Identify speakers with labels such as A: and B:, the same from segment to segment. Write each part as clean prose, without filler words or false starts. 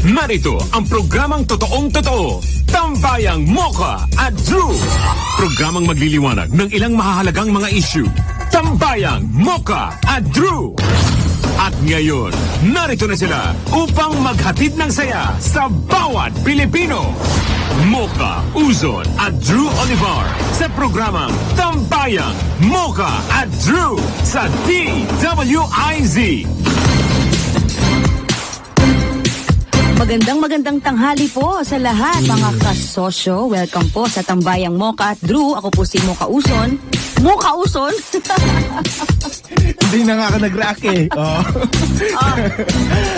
A: Narito ang programang totoong-totoo, Tambayang Mocha at Drew. Programang magliliwanag ng ilang mahahalagang mga issue. Tambayang Mocha at Drew. At ngayon, narito na sila upang maghatid ng saya sa bawat Pilipino. Mocha Uzon at Drew Olivar sa programang Tambayang Mocha at Drew sa DWIZ.
B: Magandang tanghali po sa lahat mga kasosyo. Welcome po sa Tambayang Mocha at Drew. Ako po si Mocha Uzon. Mocha Uzon?
C: Hindi na nga ako nag-react eh. Oh.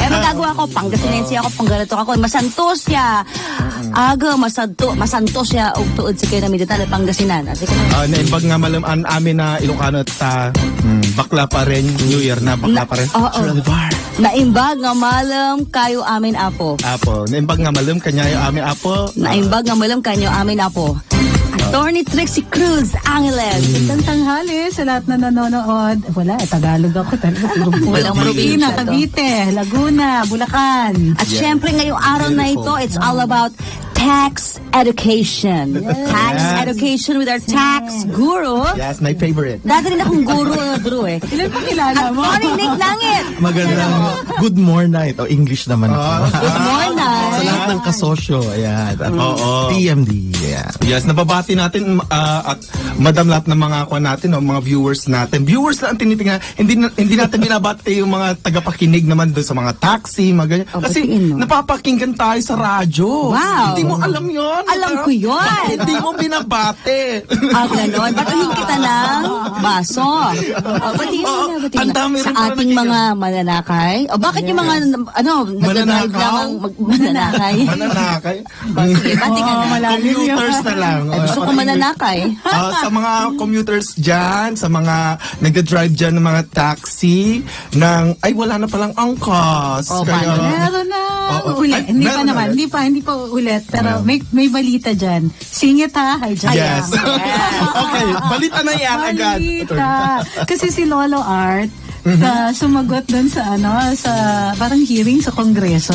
B: Magagawa ko, Pangasinense ako, Panggalato ako, Masantosya. Aga, Masantos siya, og tuod sa kayo na militar, Pangasinan.
C: Naimbag nga malam an amin na Ilocano at bakla pa rin, New Year na bakla pa rin.
B: Oo. Naimbag nga malam kayo amin apo.
C: Apo, naimbag nga malam kanya yung amin apo.
B: Naimbag nga malam kanyo amin apo. Attorney Trixie Cruz Angeles.
D: Magandang tanghali sa lahat na nanonood. Wala, Tagalog ako.
B: Walang
D: Marikina, Cavite, Laguna, Bulacan.
B: At syempre ngayong araw na ito, it's all about tax education. Tax education with our tax guru.
C: Yes, my favorite.
B: Dati rin akong guru, Drew eh.
D: Ilan pa kilala mo?
B: Attorney Nick Langit.
C: Magandang good morning. O English naman ako.
B: Good morning.
C: Sa lahat ng kasosyo, ayan. At TMD, ayan. Yes, nababati natin at madam lahat ng mga kuha natin, mga viewers natin. Viewers na ang tinitingnan. Hindi natin binabati yung mga tagapakinig naman doon sa mga taxi, mga ganyan. Kasi napapakinggan tayo sa radyo.
B: Wow.
C: Hindi mo alam yun.
B: Alam ko yun.
C: Hindi mo binabate.
B: Ganon. Batuhin kita ng baso. Batiin mo na, batiin
C: ang
B: na.
C: dami
B: Sa
C: rin pala
B: ating mga mananakay. Bakit yung mga, nagdadrive lang ang mananakay?
C: Mananakay?
B: Sige, bati ka na.
C: Commuters na lang.
B: Gusto ko mananakay.
C: Sa mga commuters dyan, sa mga nagdadrive dyan ng mga taxi, ay wala na palang angkas.
D: Meron na. Ulit. Hindi pa ulit. Pero may balita dyan. Singit ha.
C: Yes. Okay, balita na yan agad.
D: Balita. Kasi si Lolo Art, sumagot doon sa parang hearing sa Kongreso.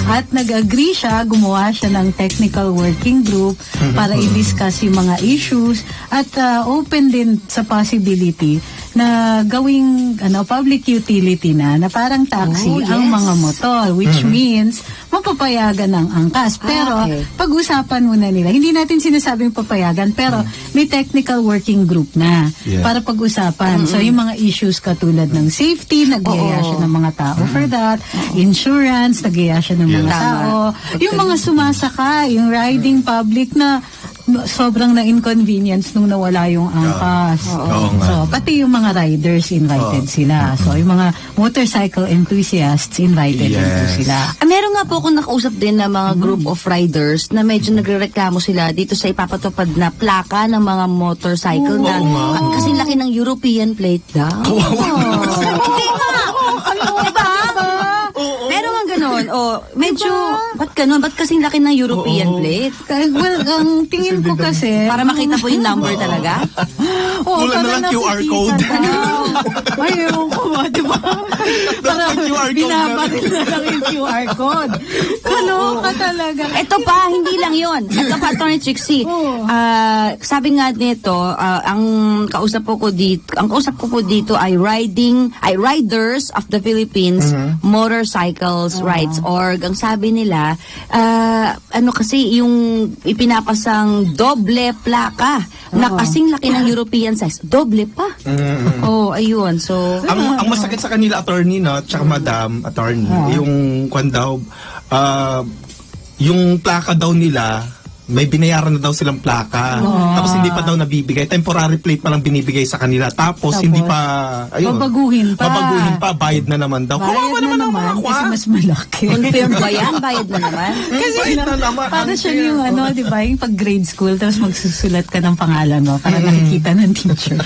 D: At nag-agree siya, gumawa siya ng technical working group para i-discuss yung mga issues at open din sa possibility na gawing public utility na parang taxi ang mga motor, which means mapapayagan ng angkas. Pero pag-usapan muna nila. Hindi natin sinasabing papayagan, pero may technical working group na para pag-usapan. So yung mga issues katulad ng safety, nagyaya siya ng mga tao for that. Insurance, nagyaya siya ng mga tao. Yung mga sumasaka, yung riding public na sobrang na-inconvenience nung nawala yung angkas. So, pati yung mga riders invited sila. So, yung mga motorcycle enthusiasts invited din po sila.
B: Meron nga po akong nakausap din na mga group of riders na medyo nagrereklamo sila dito sa ipapatupad na plaka ng mga motorcycle na kasi laki ng European plate daw. Hindi nga! Diba? Meron nga ganon. Medyo, ba't ganon? Ba't kasing laki ng European plate?
D: Well, ang tingin ko kasi...
B: Para makita po yung number talaga?
C: Kulang na lang QR code.
D: Ay, ewan ko ba, diba? Para binabaril na lang yung QR code. Kaloka talaga.
B: Ito pa, hindi lang yun. Ito pa, Attorney Trixie. Sabi nga nito, ang kausap ko po dito ay Riders of the Philippines Motorcycles Rights Org. Ang sabi nila, kasi yung ipinapasang doble plaka na kasing laki ng European size. Doble pa. Ayun. So,
C: ang masakit sa kanila, attorney, no, tsaka madam, attorney, yung kwan daw, yung plaka daw nila, may binayaran na daw silang plaka. Tapos hindi pa daw nabibigay. Temporary plate pa lang binibigay sa kanila. Tapos hindi pa,
D: babaguhin pa.
C: Bayad na naman daw. Kawawa naman ang mga
D: kasi mas malaki.
B: confirm ba yan? Bayad na naman?
D: Kasi
C: bayad na naman.
D: para siya yung di ba, yung pag grade school, tapos magsusulat ka ng pangalan mo para nakikita ng teacher.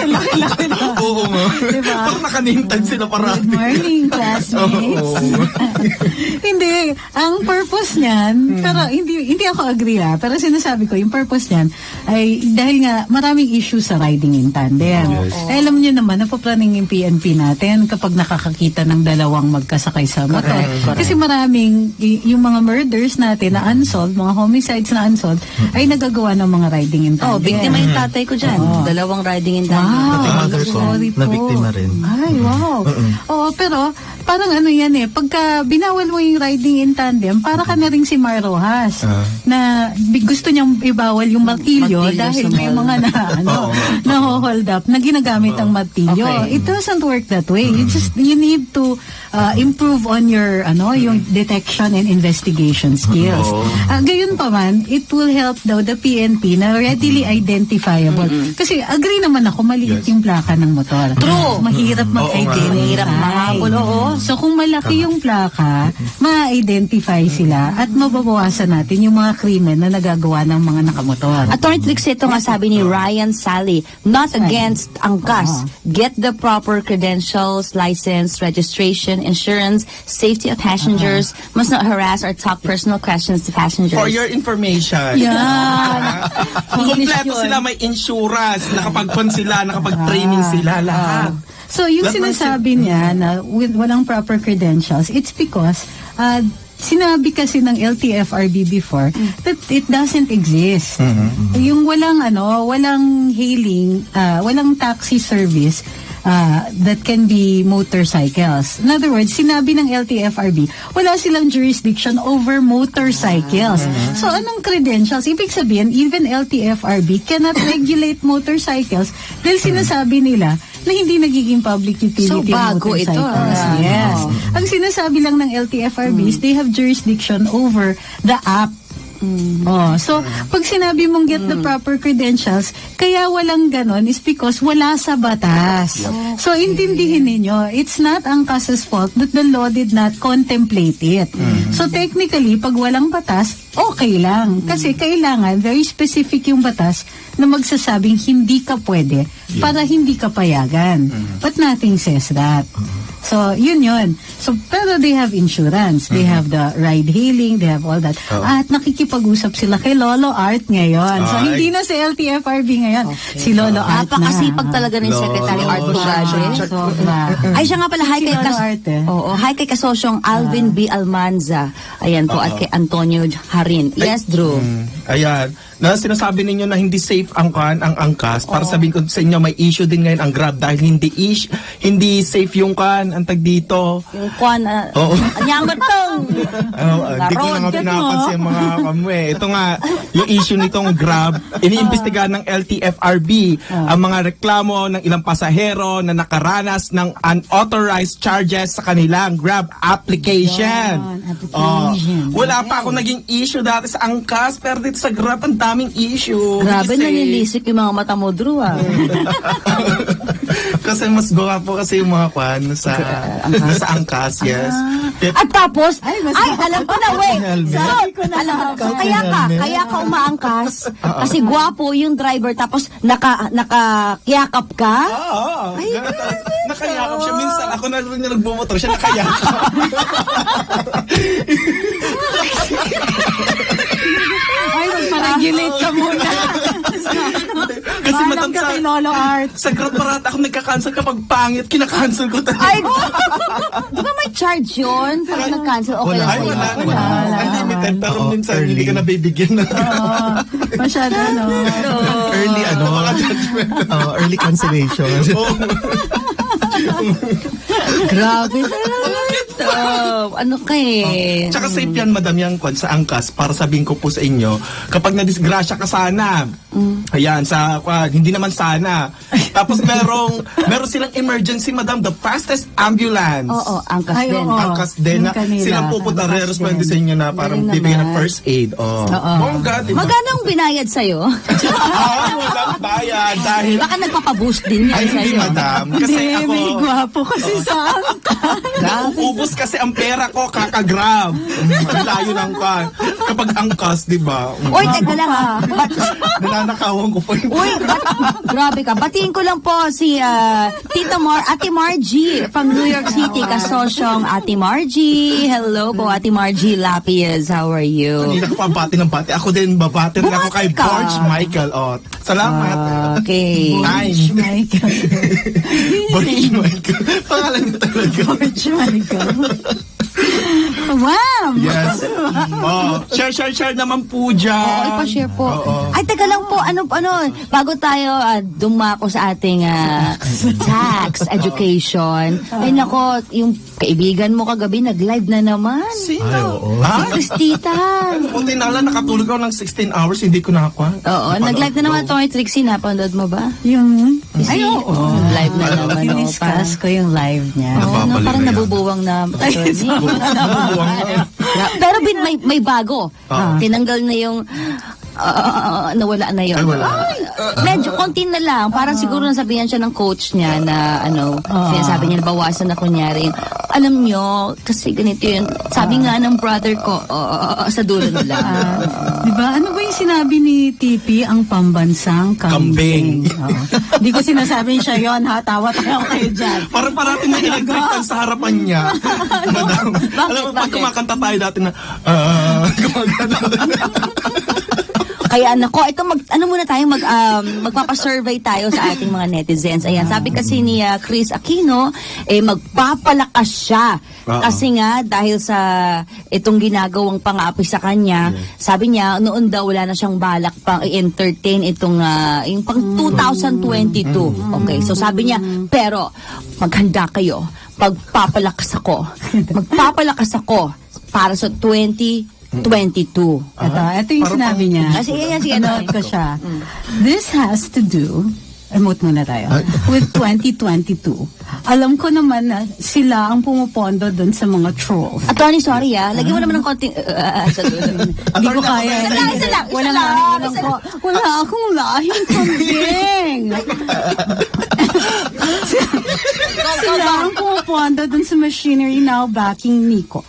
D: Laki-laki na.
C: Oo nga.
D: Diba?
C: Parang nakanintag sila parati.
D: Good morning, classmates. Hindi, Hindi, ang purpose niyan, pero hindi ako agree pero sinasabi ko, yung purpose niyan ay dahil nga maraming issues sa riding in tandem. Eh, alam niyo naman, napaplaning yung PNP natin kapag nakakakita ng dalawang magkasakay sa motor. Kasi maraming, yung mga murders natin na unsolved, mga homicides na unsolved, ay nagagawa ng mga riding in tandem.
B: Biktima yung tatay ko dyan. Dalawang riding in tandem.
D: Wow,
C: Mother ko,
D: sorry po.
C: na biktima rin.
D: Ay, wow. Oo, pero parang ano yan pagka binawal mo yung riding in tandem, para ka na rin si Mar Rojas na gusto niyang ibawal yung martilyo
B: Martilyo
D: dahil
B: sa
D: may mga na hold up na ginagamit ang martilyo.
B: Okay.
D: It doesn't work that way. You need to improve on your yung detection and investigation skills. Gayon pa man, it will help daw the PNP na readily identifiable. Kasi agree naman ako, maliit yung plaka ng motor.
B: True.
D: Mahirap mag-identify.
B: Mahirap makahabol, oo.
D: So kung malaki yung plaka, ma-identify sila at mababawasan natin yung mga krimen na nagagawa ng mga nakamotor.
B: Attorney Trix, ito nga sabi ni Ryan Sally, not against angkas. Get the proper credentials, license, registration, insurance, safety of passengers, must not harass or talk personal questions to passengers.
C: For your information.
D: Yan.
C: Kompleto sila, may insurance, nakapag-con sila, nakapag-training sila, lahat.
D: So, yung
C: That was
D: sinasabi niya na walang proper credentials, it's because sinabi kasi ng LTFRB before that it doesn't exist. Yung walang hailing, walang taxi service that can be motorcycles. In other words, sinabi ng LTFRB, wala silang jurisdiction over motorcycles. So, anong credentials? Ibig sabihin, even LTFRB cannot regulate motorcycles dahil sinasabi nila na hindi nagiging public utility
B: So,
D: ang
B: bago ito,
D: motorcycles. Yes. Ang sinasabi lang ng LTFRB is they have jurisdiction over the app. So, pag sinabi mong get the proper credentials, kaya walang ganon is because wala sa batas. So, intindihin ninyo, it's not Angkas's fault that the law did not contemplate it. So, technically, pag walang batas, okay lang. Kasi kailangan, very specific yung batas na magsasabing hindi ka pwede para hindi ka payagan. But nothing says that. So, yun. So, pero they have insurance. They have the ride hailing. They have all that. At nakikipag-usap sila kay Lolo Art ngayon. So, hindi na si LTFRB ngayon. Si Lolo Art na.
B: Napakasipag talaga ng Secretary Art Bugade. Ay, siya nga pala, hi
D: Si
B: kay
D: Lolo Art
B: hi kay kasosyong Alvin B. Almanza. Ayan po, at kay Antonio Harin. Yes, Drew.
C: Ayan. Na sinasabi ninyo na hindi safe ang angkas. Para sabihin ko sa inyo, may issue din ngayon ang Grab dahil hindi safe yung ang tag dito.
B: Yung kwan, anyangot tong.
C: Hindi ko na nga pinapansin mga kamwe. Ito nga, yung issue nitong Grab, iniimbestigahan ng LTFRB ang mga reklamo ng ilang pasahero na nakaranas ng unauthorized charges sa kanilang Grab application. Wala pa ako naging issue dati sa angkas, pero dito sa Grab, ang daming issue.
B: Grabe, nanilisik yung mga mata mo, Drew,
C: Kasi mas gwapo kasi yung mga kwan sa angkas, yes.
B: At tapos,
D: Ay,
B: alam ko na, wait.
C: Helmet.
B: So, kaya ka umaangkas. Kasi gwapo yung driver, tapos nakakiyakap ka.
C: Oo. Nakayakap siya. Minsan ako na rin yung nagbumotor siya, nakayakap.
D: Ay, magpa-regulate ka muna.
C: Kasi
D: Maalam
C: madam
D: ka kay Lolo Art.
C: sa Grab parata ako nagka-cancel kapag pangit, kinakancel ko talaga.
B: Ay, di ba may charge yun? Pag nag-cancel, okay lang
C: Ay,
B: sa'yo.
C: wala. Unlimited, pero minsan hindi ka nabibigyan ng
D: Masyado,
C: early,
E: early cancellation.
B: Grabe talaga ito. Ano kay?
C: Tsaka safe yan, madam, yung kwan sa angkas, para sabihin ko po sa inyo, kapag nadisgrasya ka sana, ayan, sa kwan, hindi naman sana. Tapos meron silang emergency, madam, the fastest ambulance.
B: Oo, angkas
D: Ay,
B: din.
D: oo.
C: Angkas din na
D: Yung kanila,
C: silang pupunta,
D: angkas
C: re-respond
D: din.
C: sa inyo na parang
B: Galing
C: bibigyan ng
B: naman.
C: first aid. Bongga, diba?
B: Magkano ang binayad sa'yo?
C: Walang bayad dahil
B: Baka nagpapaboost din yan
C: ay hindi,
B: sa'yo.
C: madam. Kasi
D: Hindi,
C: ako,
D: may gwapo kasi sa angkas.
C: nauubos Mabilis kasi ang pera ko, kakagrab. Ang layo ng kan. Kapag angkas, di ba?
B: Uy, teka lang ha.
C: Nananakawan ko po yung...
B: Uy, grabe ka. Batiin ko lang po si Ate Margie from New York City. Kasosyong Ate Margie. Hello po, Ate Margie Lapiez. How are you?
C: Kanina ko pa bati ng bati. Ako din, babati rin ako kay
B: Bumati ka.
C: George Michael. Oh, salamat.
B: Okay.
C: Nine.
D: Michael.
C: George Michael. Pangalan niya talaga.
D: George Michael. Wow!
C: Yes. Oh, share naman po dyan.
B: Oo, ipa-share po.
C: Oo.
B: Ay, teka lang po, ano, bago tayo dumako sa ating tax education. Ay, nako, yung kaibigan mo kagabi, nag-live na naman.
C: Sino?
E: Ay, oo.
C: Ha?
B: Christita.
C: Buti na lang, nakatulog ako ng 16 hours, hindi ko nakakuha.
B: Oo, nag-live na naman Tony Trixie, napanood mo ba?
D: Yung...
B: Ay, oo. Live na naman.
D: Diniscuss ko yung live niya.
B: Oo,
C: Napapaliw
B: parang
C: yan.
B: nabubuwang na attorney. Pero may bago. Tinanggal na yung nawala na yun.
C: Ay, wala.
B: Medyo konti na lang. Parang siguro nasabihan siya ng coach niya na sinasabi niya nabawasan na kunyari. Alam nyo, kasi ganito yun. Sabi nga ng brother ko, sa dulo nila.
D: Diba? Ano ba yung sinabi ni TP ang pambansang kambing? Oo. Di ko sinasabing siya yon ha. Tawa tayo kayo dyan.
C: Parang parating may electric sa harapan niya. Madam. Alam mo, pag
B: Bakit?
C: kumakanta tayo dati na,
B: Kaya nako, ito ano muna tayo magpapa-survey tayo sa ating mga netizens. Ayan, sabi kasi ni Chris Aquino, magpapalakas siya. Kasi nga dahil sa itong ginagawang pang-aapi sa kanya, sabi niya noon daw wala na siyang balak pang i-entertain itong yung pang 2022. Okay, so sabi niya, pero maghanda kayo. Magpapalakas ako para sa 2022.
D: Ito yung sinabi niya.
B: Sige.
D: Note ko siya. This has to do, remote muna tayo, with 2022. Alam ko naman na sila ang pumupondo doon sa mga trolls.
B: Attorney, sorry lagyan mo naman ng konting... sa dulo.
D: Hindi ko kaya.
B: Isa lang.
D: Wala akong lahing kambing. Sila ang pumupondo doon sa machinery now backing Nico.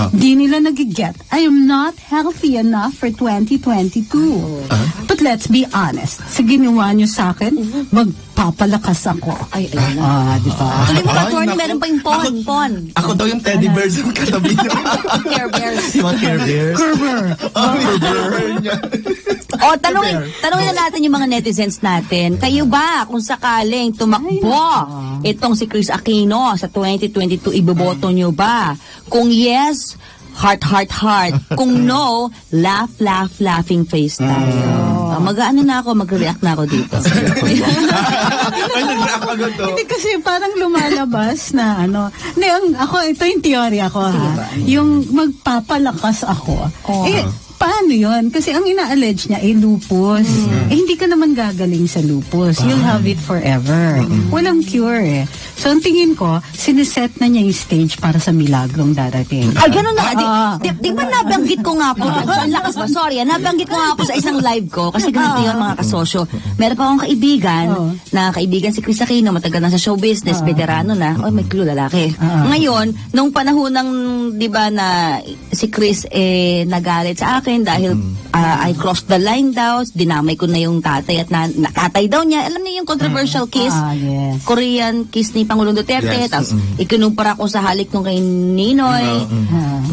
D: Di nila nagiget. I am not healthy enough for 2022. But let's be honest. Sa ginawa niyo sa akin, magpapalakas ako.
B: Ay, ayun na.
D: Di ba?
B: Tuloy mo ka,
C: Ay,
B: attorney,
C: naku.
B: meron pa yung pon.
C: ako daw yung teddy bears yung katabi niya.
B: Care Bears.
E: Si mga Care Bears.
B: O, tanungin na natin yung mga netizens natin. Kayo ba, kung sakaling tumakbo itong si Chris Aquino sa 2022, iboboto nyo ba? Kung yes, heart. Kung no, laughing face tayo. Mag-react na ako dito.
C: Ay, nag-react agad to.
D: Hindi kasi parang lumalabas na Hindi, ito yung teorya ko ha. Yung magpapalakas ako. Paano yun? Kasi ang ina-allege niya ay lupus. Hindi ka naman gagaling sa lupus. You'll have it forever. Walang cure So, ang tingin ko, siniset na niya yung stage para sa milagrong darating.
B: Ay, ganun na. Di ba nabanggit ko nga po, ang lakas ba? Sorry, nabanggit ko nga po sa isang live ko, kasi ganito yun mga kasosyo. Meron pa akong kaibigan, na kaibigan si Chris Aquino, matagal na sa show business, veterano na, may clue, lalaki. Ngayon, nung panahon ng, di ba, na si Chris nagalit sa akin dahil I crossed the line daw, dinamay ko na yung tatay at tatay daw niya. Alam niyo yung controversial kiss?
D: Yes.
B: Korean kiss ni Pangulong Duterte, tapos ikinumpara ko sa halik nung kay Ninoy.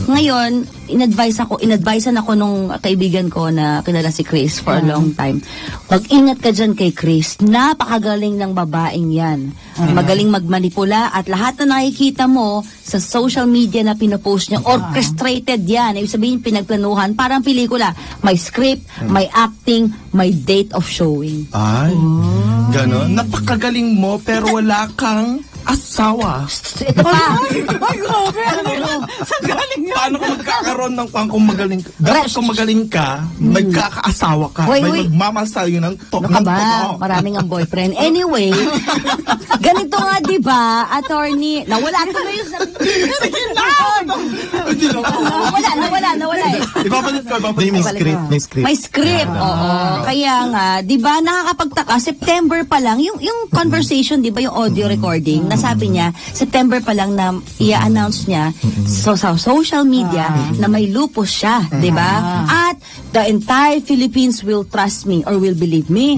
B: Ngayon, inadvisean ako nung kaibigan ko na kilala si Chris for a long time. Mag-ingat ka dyan kay Chris. Napakagaling ng babaeng yan. Magaling magmanipula at lahat na nakikita mo sa social media na pinopost niya, orchestrated yan. Ibig sabihin, pinagplanuhan. Parang pelikula. May script, may acting, may date of showing.
C: Ay, gano'n. Napakagaling mo, pero wala kang asawa.
B: Ito pa.
D: Saan galing yun?
C: Paano ka magkakaroon ng kung magaling ka? Dapat kung magaling ka, magkakaasawa ka.
B: Wait.
C: May magmamahal sa'yo ng
B: Ano ka ba? Maraming ang boyfriend. Anyway, ganito nga, di ba, attorney, nawala tuloy yung
C: Sige na!
B: nawala eh.
C: Ipapalit ko, ipapalit
E: May
C: ko.
E: script, may script.
B: May script, oo. Kaya nga, 'di ba, nakakapagtaka September pa lang yung conversation, 'di ba, yung audio recording, nasabi niya September pa lang na i-announce niya sa social media na may lupus siya, 'di ba? At the entire Philippines will trust me or will believe me.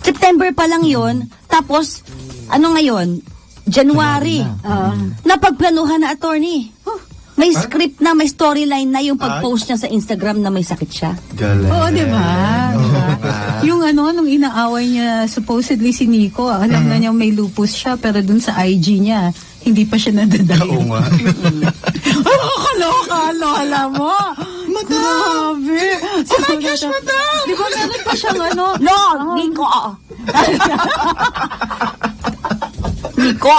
B: September pa lang 'yon. Tapos ano ngayon? January. Napagplanuhan na, attorney. May script na, may storyline na yung pag-post niya sa Instagram na may sakit siya.
C: Galing.
D: Oo, di ba? Yung nung inaaway niya, supposedly si Nico, alam na niya may lupus siya, pero dun sa IG niya, hindi pa siya nadadali.
C: Oo nga.
D: Kaloka, lola mo. Grabe. Oh my gosh, madam! Di ba meron pa siyang
B: No, Nico. Nico,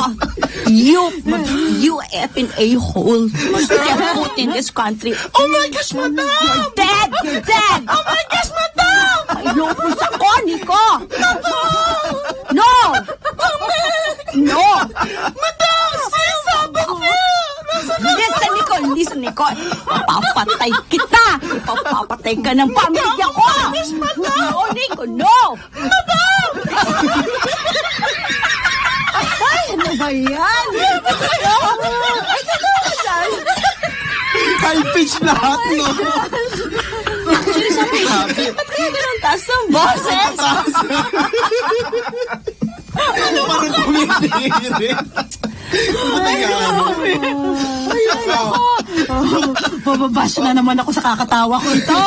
B: you effing a-hole. You can't put in this country.
C: Oh my gosh, madam!
B: You're dead! You're dead!
C: Oh my gosh, madam!
B: May lupus ako, Nico! No! No!
C: Madam! Sinasabi ko!
B: Listen, Nicole! Listen, Nicole! Papatay kita! Papatay ka ng pamilya ko! No, Nico! No! Ay, ano ba yan? Ay, totoo yan!
C: High pitch lahat, no?
B: Actually, sabi, ba't kaya ganun taas ng boses?
C: Parang kumitirin.
D: Bababash na naman ako sa kakatawa ko ito.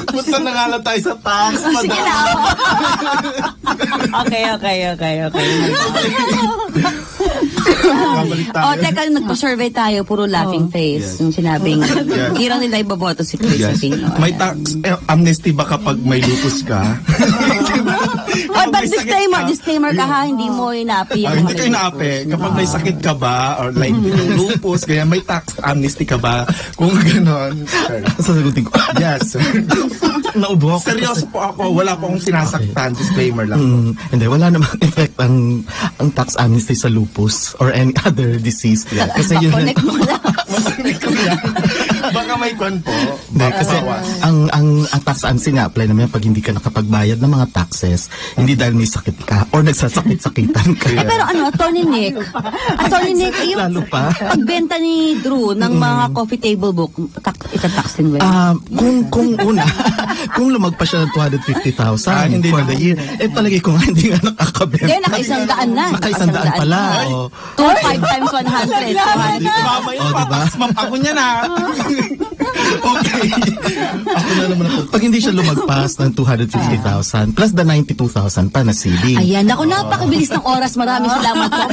C: Punta na nga lang tayo sa tax,
B: Sige
C: madam.
B: na ako. Okay.
C: Babalik tayo.
B: Oh, teka, nagpa-survey tayo, puro laughing face. Yung sinabing, hindi lang nila iboboto si Chris
C: Yes.
B: Aquino.
C: May tax amnesty ba kapag may lupus ka?
B: Oh, but
C: may sakit
B: disclaimer ka ha, hindi mo inapi yung
C: Hindi ko inaapi. Kapag may sakit ka ba, or like lupus, kaya may tax amnesty ka ba? Kung gano'n.
E: Sasagutin ko.
C: Yes.
E: Naubo ako.
C: Seryoso po ako. Wala po akong sinasaktan. Disclaimer lang po.
E: Hindi, wala namang effect ang tax amnesty sa lupus or any other disease. Kasi yun,
B: Connect mo lang.
C: Baka may kwan po.
E: hindi, kasi ang tax amnesty nga apply naman pag hindi ka nakapagbayad ng mga taxes, hindi dahil may sakit ka or nagsasakit-sakitan ka.
B: Eh, pero Attorney Nick, yung
E: Lalo pa.
B: pagbenta ni Drew ng mga coffee table book, itatax din ba?
E: Kung una, kung lumagpas siya ng 250,000
C: hindi
E: for
C: na.
E: the year, talaga kung hindi nga nakakabenta.
B: Hindi, naka-100 na.
E: Naka-100 pala. Oh.
B: 5 times 100. 200.
C: Mama yung patas, ma'am. Ako niya na.
E: Okay. Ako na naman ako. Pag hindi siya lumagpas ng 250,000 plus the 92,000 pa na CD.
B: Ayan, ako napakabilis ng oras. Maraming salamat po.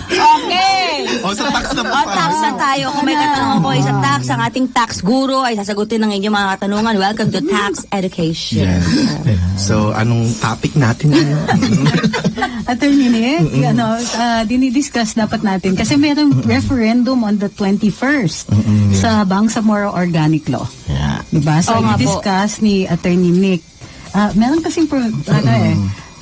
B: Okay.
C: O, sa tax na po.
B: O, tax na tayo. Kung may katanungan po sa tax, ang ating tax guru ay sasagutin ng inyong mga katanungan. Welcome to Tax Education.
C: So, anong topic natin?
D: Attorney Nick, dinidiscuss dapat natin kasi mayroong referendum on the 21st sa Bangsamoro Organic Law.
E: Yeah.
D: Diba? So,
B: Oo nga po.
D: i-discuss ni Attorney Nick. Meron kasing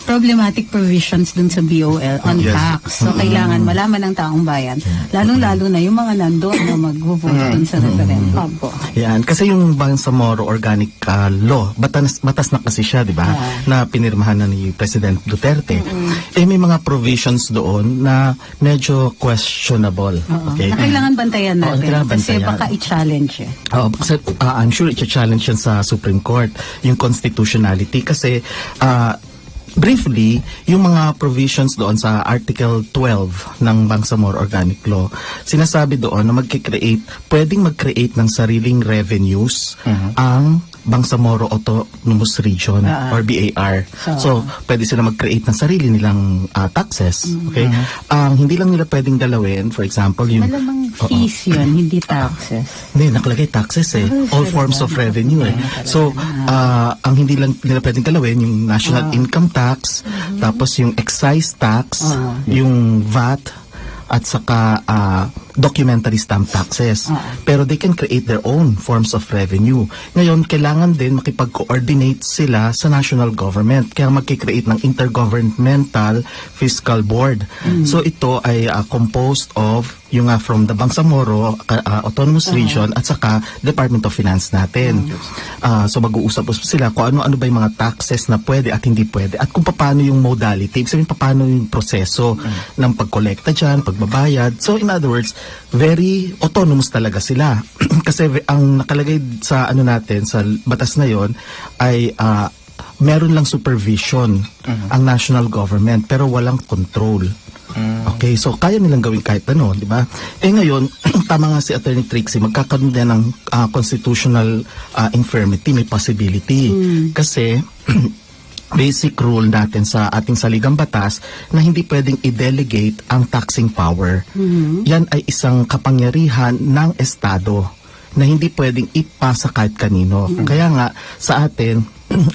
D: problematic provisions dun sa BOL on
C: Yes.
D: tax. So, kailangan malaman ng taong bayan. Lalong-lalo na yung mga nandoon na mag-vote dun sa referendum.
B: Opo.
E: Yan. Kasi yung Bangsamoro Organic Law, batas na kasi siya, di ba? Na pinirmahan na ni President Duterte. May mga provisions doon na medyo questionable. Okay?
D: Na kailangan bantayan natin.
E: kailangan
D: Kasi
E: bantayan.
D: baka i-challenge eh.
E: Kasi I'm sure i-challenge yan sa Supreme Court, yung constitutionality. Kasi briefly, yung mga provisions doon sa Article 12 ng Bangsamoro Organic Law, sinasabi doon na pwedeng mag-create ng sariling revenues ang Bangsamoro Autonomous Region or BAR. So, pwede sila mag-create ng sarili nilang taxes. Okay? Hindi lang nila pwedeng galawin, for example, yung
D: Malamang fees yun, hindi taxes.
E: hindi, nakalagay taxes eh. All forms of revenue eh. So, ang hindi lang nila pwedeng galawin, yung national income tax, tapos yung excise tax, yung VAT, at saka documentary stamp taxes. Pero they can create their own forms of revenue. Ngayon, kailangan din makipag-coordinate sila sa national government. Kaya magkikreate ng Intergovernmental Fiscal Board. So ito ay composed of yung from the Bangsamoro Autonomous Region at saka Department of Finance natin. So mag-uusap sila kung ano-ano ba yung mga taxes na pwede at hindi pwede at kung paano yung modality, ibig sabihin paano yung proseso ng pagkolekta dyan, pagbabayad. So in other words, very autonomous talaga sila. Kasi ang nakalagay sa natin, sa batas na yon ay meron lang supervision ang national government pero walang control. Okay, so kaya nilang gawin kahit ano, di ba? Ngayon, tama nga si Attorney Trixie, magkakaroon din ng constitutional infirmity, may possibility. Kasi basic rule natin sa ating saligang batas na hindi pwedeng i-delegate ang taxing power. Yan ay isang kapangyarihan ng Estado na hindi pwedeng ipasa kahit kanino. Kaya nga, sa atin,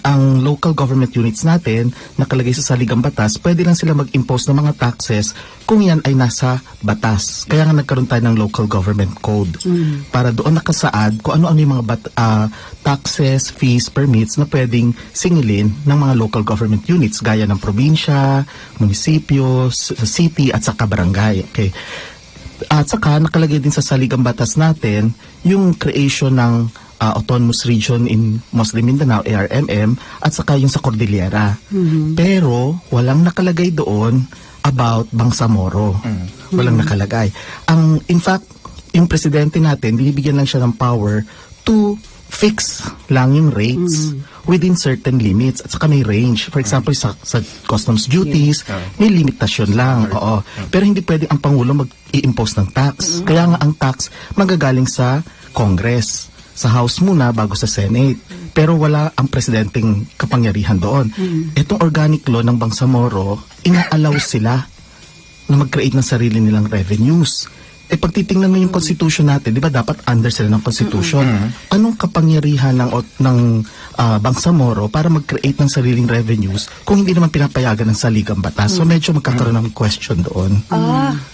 E: ang local government units natin, nakalagay sa saligang batas, pwede lang sila mag-impose ng mga taxes kung yan ay nasa batas. Kaya nga nagkaroon tayo ng local government code. Para doon nakasaad kung ano-ano yung mga taxes, fees, permits na pwedeng singilin ng mga local government units gaya ng probinsya, munisipyo, city at saka barangay. Okay. At saka nakalagay din sa saligang batas natin yung creation ng Autonomous Region in Muslim Mindanao, ARMM, at saka yung sa Cordillera. Pero walang nakalagay doon about Bangsamoro. Walang nakalagay. In fact, yung presidente natin, binibigyan lang siya ng power to fix lang yung rates within certain limits at saka may range. For example, sa customs duties, may limitasyon lang. Oo. Pero hindi pwede ang Pangulo mag-i-impose ng tax. Kaya nga ang tax magagaling sa Congress. Sa House muna bago sa Senate. Pero wala ang presidenteng kapangyarihan doon. Itong organic law ng Bangsamoro, ina-allow sila na mag-create ng sarili nilang revenues. Pag titingnan mo yung constitution natin, di ba dapat under sila ng constitution? Anong kapangyarihan ng Bangsamoro para mag-create ng sariling revenues kung hindi naman pinapayagan ng saligang batas? So medyo magkakaroon ng question doon.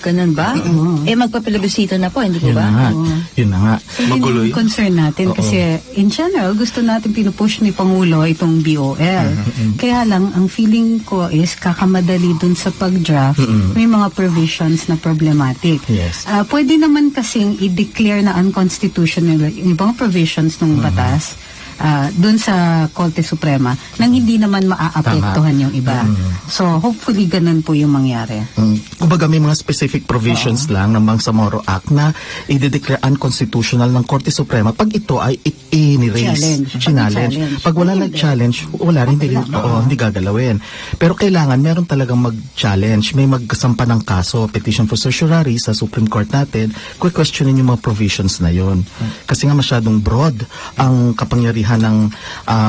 B: Ganun ba? Magpapilabisito na po, hindi po
E: Yun
B: ba?
E: na nga. Yun na nga.
D: Yun yung concern natin kasi in general gusto natin pinupush ni Pangulo itong BOL. Kaya lang ang feeling ko is kakamadali dun sa pag-draft may mga provisions na problematic.
E: Yes.
D: Pwede naman kasing i-declare na unconstitutional yung ibang provisions ng batas dun sa Korte Suprema nang hindi naman maaapektuhan yung iba. So hopefully ganun po yung mangyari.
E: Kumbaga may mga specific provisions lang ng Bangsamoro Act na i-declare unconstitutional ng Korte Suprema pag ito ay i-raise, challenge. Pag wala nag-challenge, wala rin, hindi gagalawin. Pero kailangan meron talagang mag-challenge, may magsampa ng kaso, petition for certiorari sa Supreme Court natin, questionin yung mga provisions na yon. Kasi nga masyadong broad ang kapangyarihan ng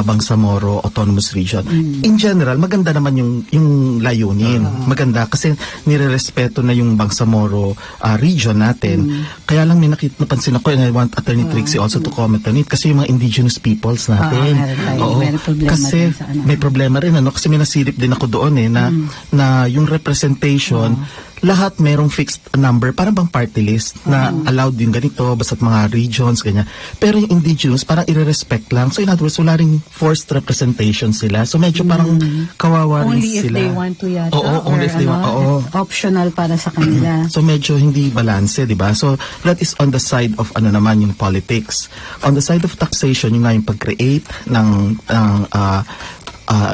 E: Bangsamoro Autonomous Region. In general, maganda naman yung layunin. Maganda kasi nire-respeto na yung Bangsamoro region natin. Kaya lang may napansin ako and I want Attorney Trixie also to comment on it kasi yung mga indigenous peoples natin. Kasi may problema rin kasi may nasilip din ako doon na yung representation lahat merong fixed number, parang bang party list na allowed din ganito, basta't mga regions, ganyan. Pero yung indigenous, parang i-respect lang. So in other words, wala ring forced representation sila. So medyo parang kawawa rin
D: only
E: sila.
D: Only if they want to yata.
E: Only if they want.
D: Optional para sa kanila.
E: So medyo hindi balance, di ba? So that is on the side of naman yung politics. On the side of taxation, yung nga yung pag-create ng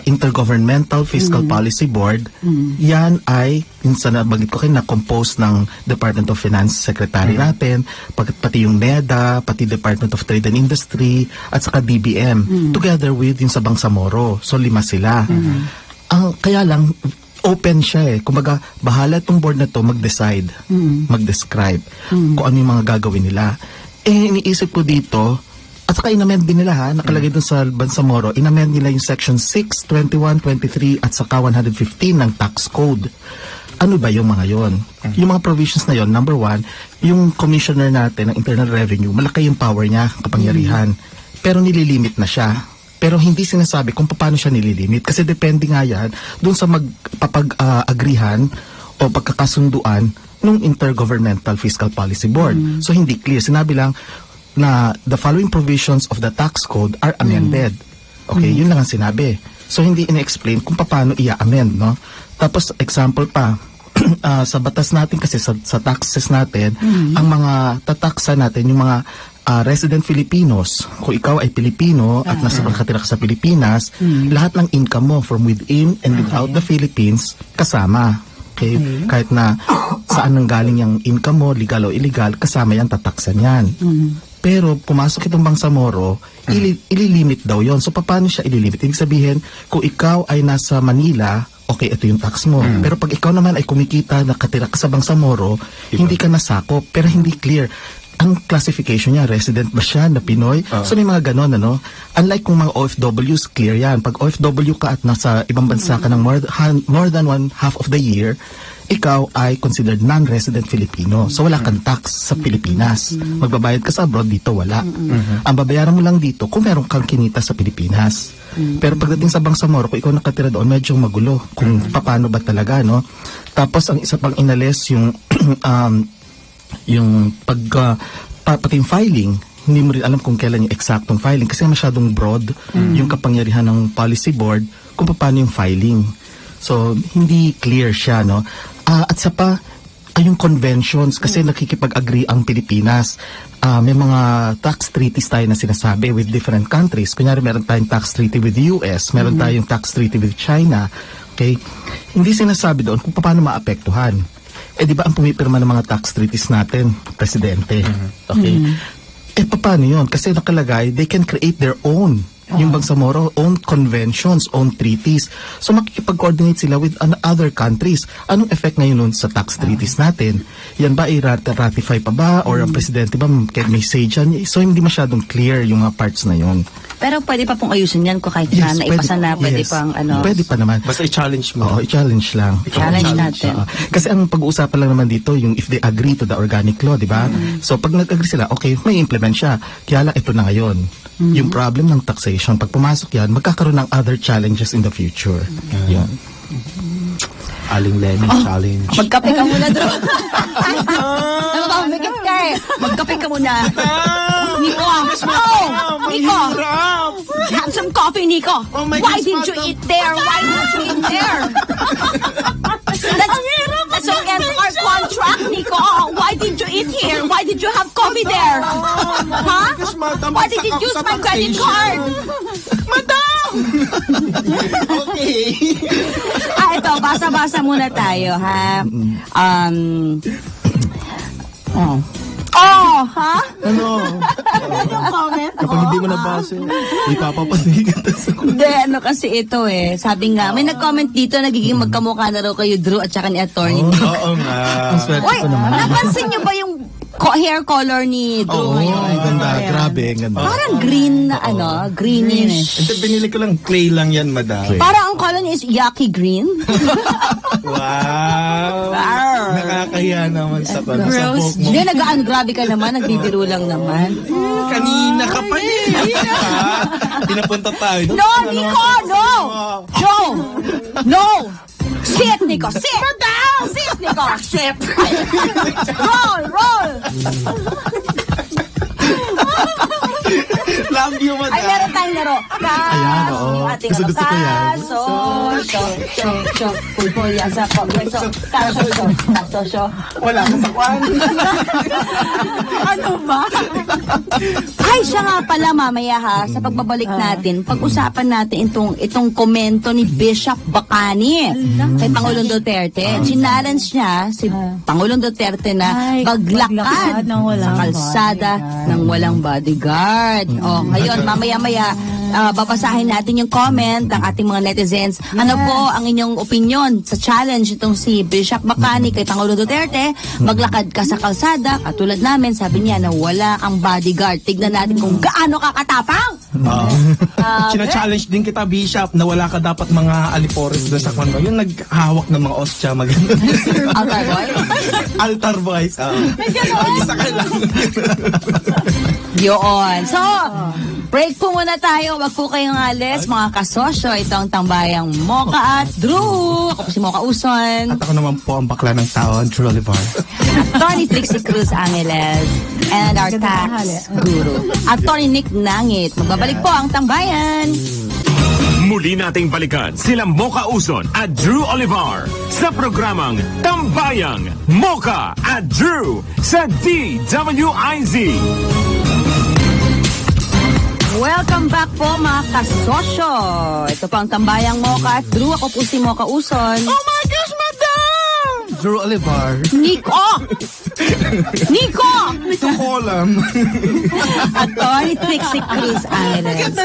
E: Intergovernmental Fiscal Policy Board, yan ay minsan nabagit ko kayo na compose ng Department of Finance Secretary natin, pati yung NEDA, pati Department of Trade and Industry, at saka DBM, together with yung sa Bangsamoro. So 5 sila. Kaya lang, open siya Kumbaga, bahala itong board na to mag-decide, mag-describe kung ano yung mga gagawin nila. Iniisip ko dito, at saka inamend din nila nakalagay dun sa Bangsamoro, inamend nila yung section 6, 21, 23 at saka 115 ng tax code. Ano ba yung mga yon? Yung mga provisions na yon, number 1, yung commissioner natin ng Internal Revenue, malaki yung power niya, kapangyarihan. Pero nililimit na siya. Pero hindi sinasabi kung paano siya nililimit kasi depende nga yan dun sa magpapag-agrihan o pagkakasunduan nung Intergovernmental Fiscal Policy Board. So hindi clear. Sinabi lang na the following provisions of the tax code are amended. Okay, yun lang ang sinabi. So hindi ina-explain kung paano i-amend, no? Tapos example pa, sa batas natin kasi sa taxes natin, ang mga tataksa natin, yung mga resident Filipinos, kung ikaw ay Pilipino at nakatira ka sa Pilipinas, lahat ng income mo from within and without the Philippines, kasama. Okay? Kahit na saan nanggaling yung income mo, legal o illegal, kasama yan, tataksan yan. Pero pumasok itong Bangsamoro, ililimit daw yon. So paano siya ililimit? Ibig sabihin, kung ikaw ay nasa Manila, okay, ito yung tax mo. Pero pag ikaw naman ay kumikita, nakatira ka sa Bangsamoro, hindi ka nasakop, pero hindi clear. Ang classification niya, resident ba siya na Pinoy? So may mga ganon, ano? Unlike kung mga OFWs, clear yan. Pag OFW ka at nasa ibang bansa ka ng more than one half of the year, ikaw ay considered non-resident Filipino. So wala kang tax sa Pilipinas. Magbabayad ka sa abroad, dito wala. Ang babayaran mo lang dito kung meron kang kinita sa Pilipinas. Pero pagdating sa Bangsamoro, kung ikaw nakatira doon, medyo magulo kung paano ba talaga, no? Tapos ang isa pang inalis yung yung pati yung filing, hindi mo rin alam kung kailan yung exactong filing kasi masyadong broad yung kapangyarihan ng policy board kung paano yung filing. So, hindi clear siya, no? At sa pa, yung conventions, kasi nakikipag-agree ang Pilipinas. May mga tax treaties tayo na sinasabi with different countries. Kunyari, meron tayong tax treaty with the US, meron tayong tax treaty with China. Okay? Hindi sinasabi doon kung paano maapektuhan. Di ba ang pumipirma ng mga tax treaties natin, presidente? Okay? Paano yun? Kasi nakalagay, they can create their own. Yung Bangsamoro, own conventions, own treaties. So makikipag-coordinate sila with other countries. Anong effect ngayon nun sa tax treaties natin? Yan ba, i-ratify pa ba? Or ang presidente ba, may say dyan? So hindi masyadong clear yung mga parts na yun.
B: Pero pwede pa pong ayusin yan kung kahit na naipasa na, pwede pang ano.
E: Pwede pa naman.
C: Basta i-challenge mo.
E: Oo, i-challenge lang.
B: Challenge natin.
E: Kasi ang pag-uusapan lang naman dito, yung if they agree to the organic law, di ba? So pag nag-agree sila, okay, may implement siya. Kaya lang ito na ngayon. Yung problem ng taxation, pag pumasok yan, magkakaroon ng other challenges in the future. Yan.
C: Aling Lenny challenge.
B: Magkape ka muna, Drew. Ano ba, umikit ka eh. Magkape ka muna. Nico! Nico! Have some coffee, Nico! Why did you eat there? Why did you eat there? That's against our contract, Nico. Why did you eat here? Why did you have coffee there? Huh? Why did you use my credit card? Madam!
C: Okay.
B: Ito, basa-basa muna tayo, ha? Ha?
C: Ano?
B: Yung comment?
C: Kapag hindi mo nabasa, ipapapasigat sa
B: Hindi, ano kasi ito eh. Sabi nga, may nag-comment dito, nagiging magkamukha na raw kayo, Drew, at saka ni Attorney.
C: Oo nga.
E: Ang swerte
B: Uy,
E: ko naman.
B: napansin niyo ba yung hair color ni Drew
C: Oo,
B: ngayon?
C: ang ganda.
E: Grabe, ang ganda.
B: Parang green na greenish.
C: Hindi, binili ko lang clay lang yan, madam.
B: Parang ang color niya is yucky green.
C: Wow! Nakakahiya naman sa buhok mo.
B: Hindi, grabe ka naman, nagbibiro lang naman.
C: Kanina ka pa eh. Pinapunta tayo.
B: No, Nico, no! No! No! Sit, Nico, sit! Sit, Nico! Sit! Roll!
C: Love you, madam.
B: Ay, meron tayong laro.
E: Ayan, oo.
B: Ating
E: Gusto ko yan.
B: Pulpulya sa kongreso. Kaso.
C: Wala ka sa kwan.
B: Ano ba? Ay, siya nga pala mamaya ha, sa pagbabalik natin, pag-usapan natin itong komento ni Bishop Bacani kay Pangulong Duterte. Challenge niya si Pangulong Duterte na maglakad sa kalsada ng walang bodyguard. Ngayon, mamaya-maya, babasahin natin yung comment ng ating mga netizens. Ano po ang inyong opinion sa challenge itong si Bishop Bacani kay Pangulong Duterte? Maglakad ka sa kalsada, katulad namin, sabi niya na wala kang bodyguard. Tignan natin kung gaano kakatapang.
C: China-challenge din kita, Bishop, na wala ka dapat mga alipores doon sa kwan mo. Yung naghahawak ng mga ostya, maganda.
B: Altar boy?
C: Altar boys. Mag-isa ka lang.
B: Yun. So, Break po muna tayo. Wag po kayong alis, mga kasosyo. Ito ang tambayang Mocha at Drew. Ako po si Mocha Uson.
C: At ako naman po ang bakla ng tao, Drew Olivar.
B: Attorney Trixie Cruz Angeles. And our tax guru, Attorney Nick Nangit. Magbabalik po ang tambayan.
A: Muli nating balikan sila Mocha Uson at Drew Olivar sa programang Tambayang Mocha at Drew sa DWIZ.
B: Welcome back po mga kasosyo. Ito po ang tambayang Mocha at Drew. Ako po si Mocha Uson.
C: Oh my gosh, madam! Drew Olivar.
B: Nico! Nico!
C: Nico Colam.
B: Attorney Trixie Cruz Angeles.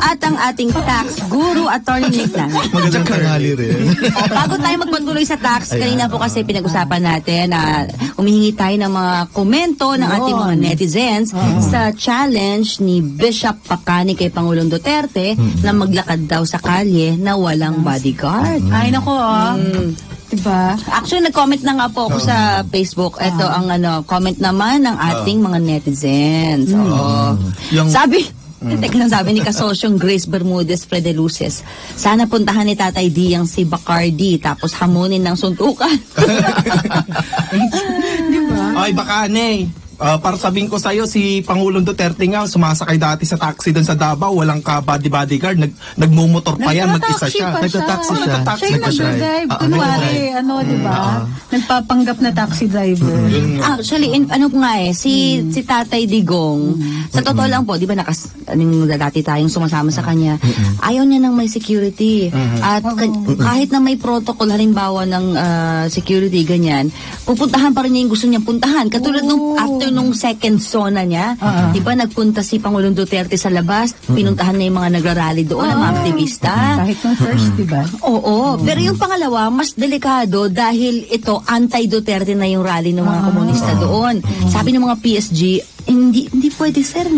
B: At ang ating tax guru, Attorney Nick Nangit.
C: Magandang tanghali rin.
B: Bago tayo magpatuloy sa tax, kanina po kasi pinag-usapan natin na humihingi tayo ng mga komento ng ating mga netizens sa challenge ni Bishop Pacani kay Pangulong Duterte na maglakad daw sa kalye na walang bodyguard.
D: Ay, nako, diba?
B: Actually, nag-comment na nga po ako sa Facebook. Ito ang comment naman ng ating mga netizens. Oo.
C: Yung-
B: Sabi, teka lang, sabi ni kasosyong Grace Bermudez Fredeluces, sana puntahan ni Tatay D ang si Bacardi tapos hamunin ng suntukan.
C: Ay, baka para sabihin ko sa'yo, si Pangulong Duterte nga, sumasakay dati sa taxi doon sa Davao, walang ka-bodyguard, nagmumotor pa yan, mag-isa siya.
D: Nagtataxi
C: Nagtataxi
D: siya.
C: Nagtataxi
D: Siya yung nag-drive. Kunwari, diba? Nagpapanggap na taxi driver.
B: Actually, si Tatay Digong, sa totoo lang po, di ba dati tayong sumasama sa kanya, ayaw niya ng may security. At kahit na may protocol, halimbawa ng security, ganyan, pupuntahan pa rin niya yung gusto niyang puntahan. Katulad after nung second zona niya, di ba nagpunta si Pangulong Duterte sa labas, pinuntahan niya yung mga nagrarally doon, ang mga aktivista.
D: Kahit nung first, diba?
B: Oo, pero yung pangalawa, mas delikado dahil ito, anti-Duterte na yung rally ng mga komunista doon. Sabi ng mga PSG, hindi pwede sir.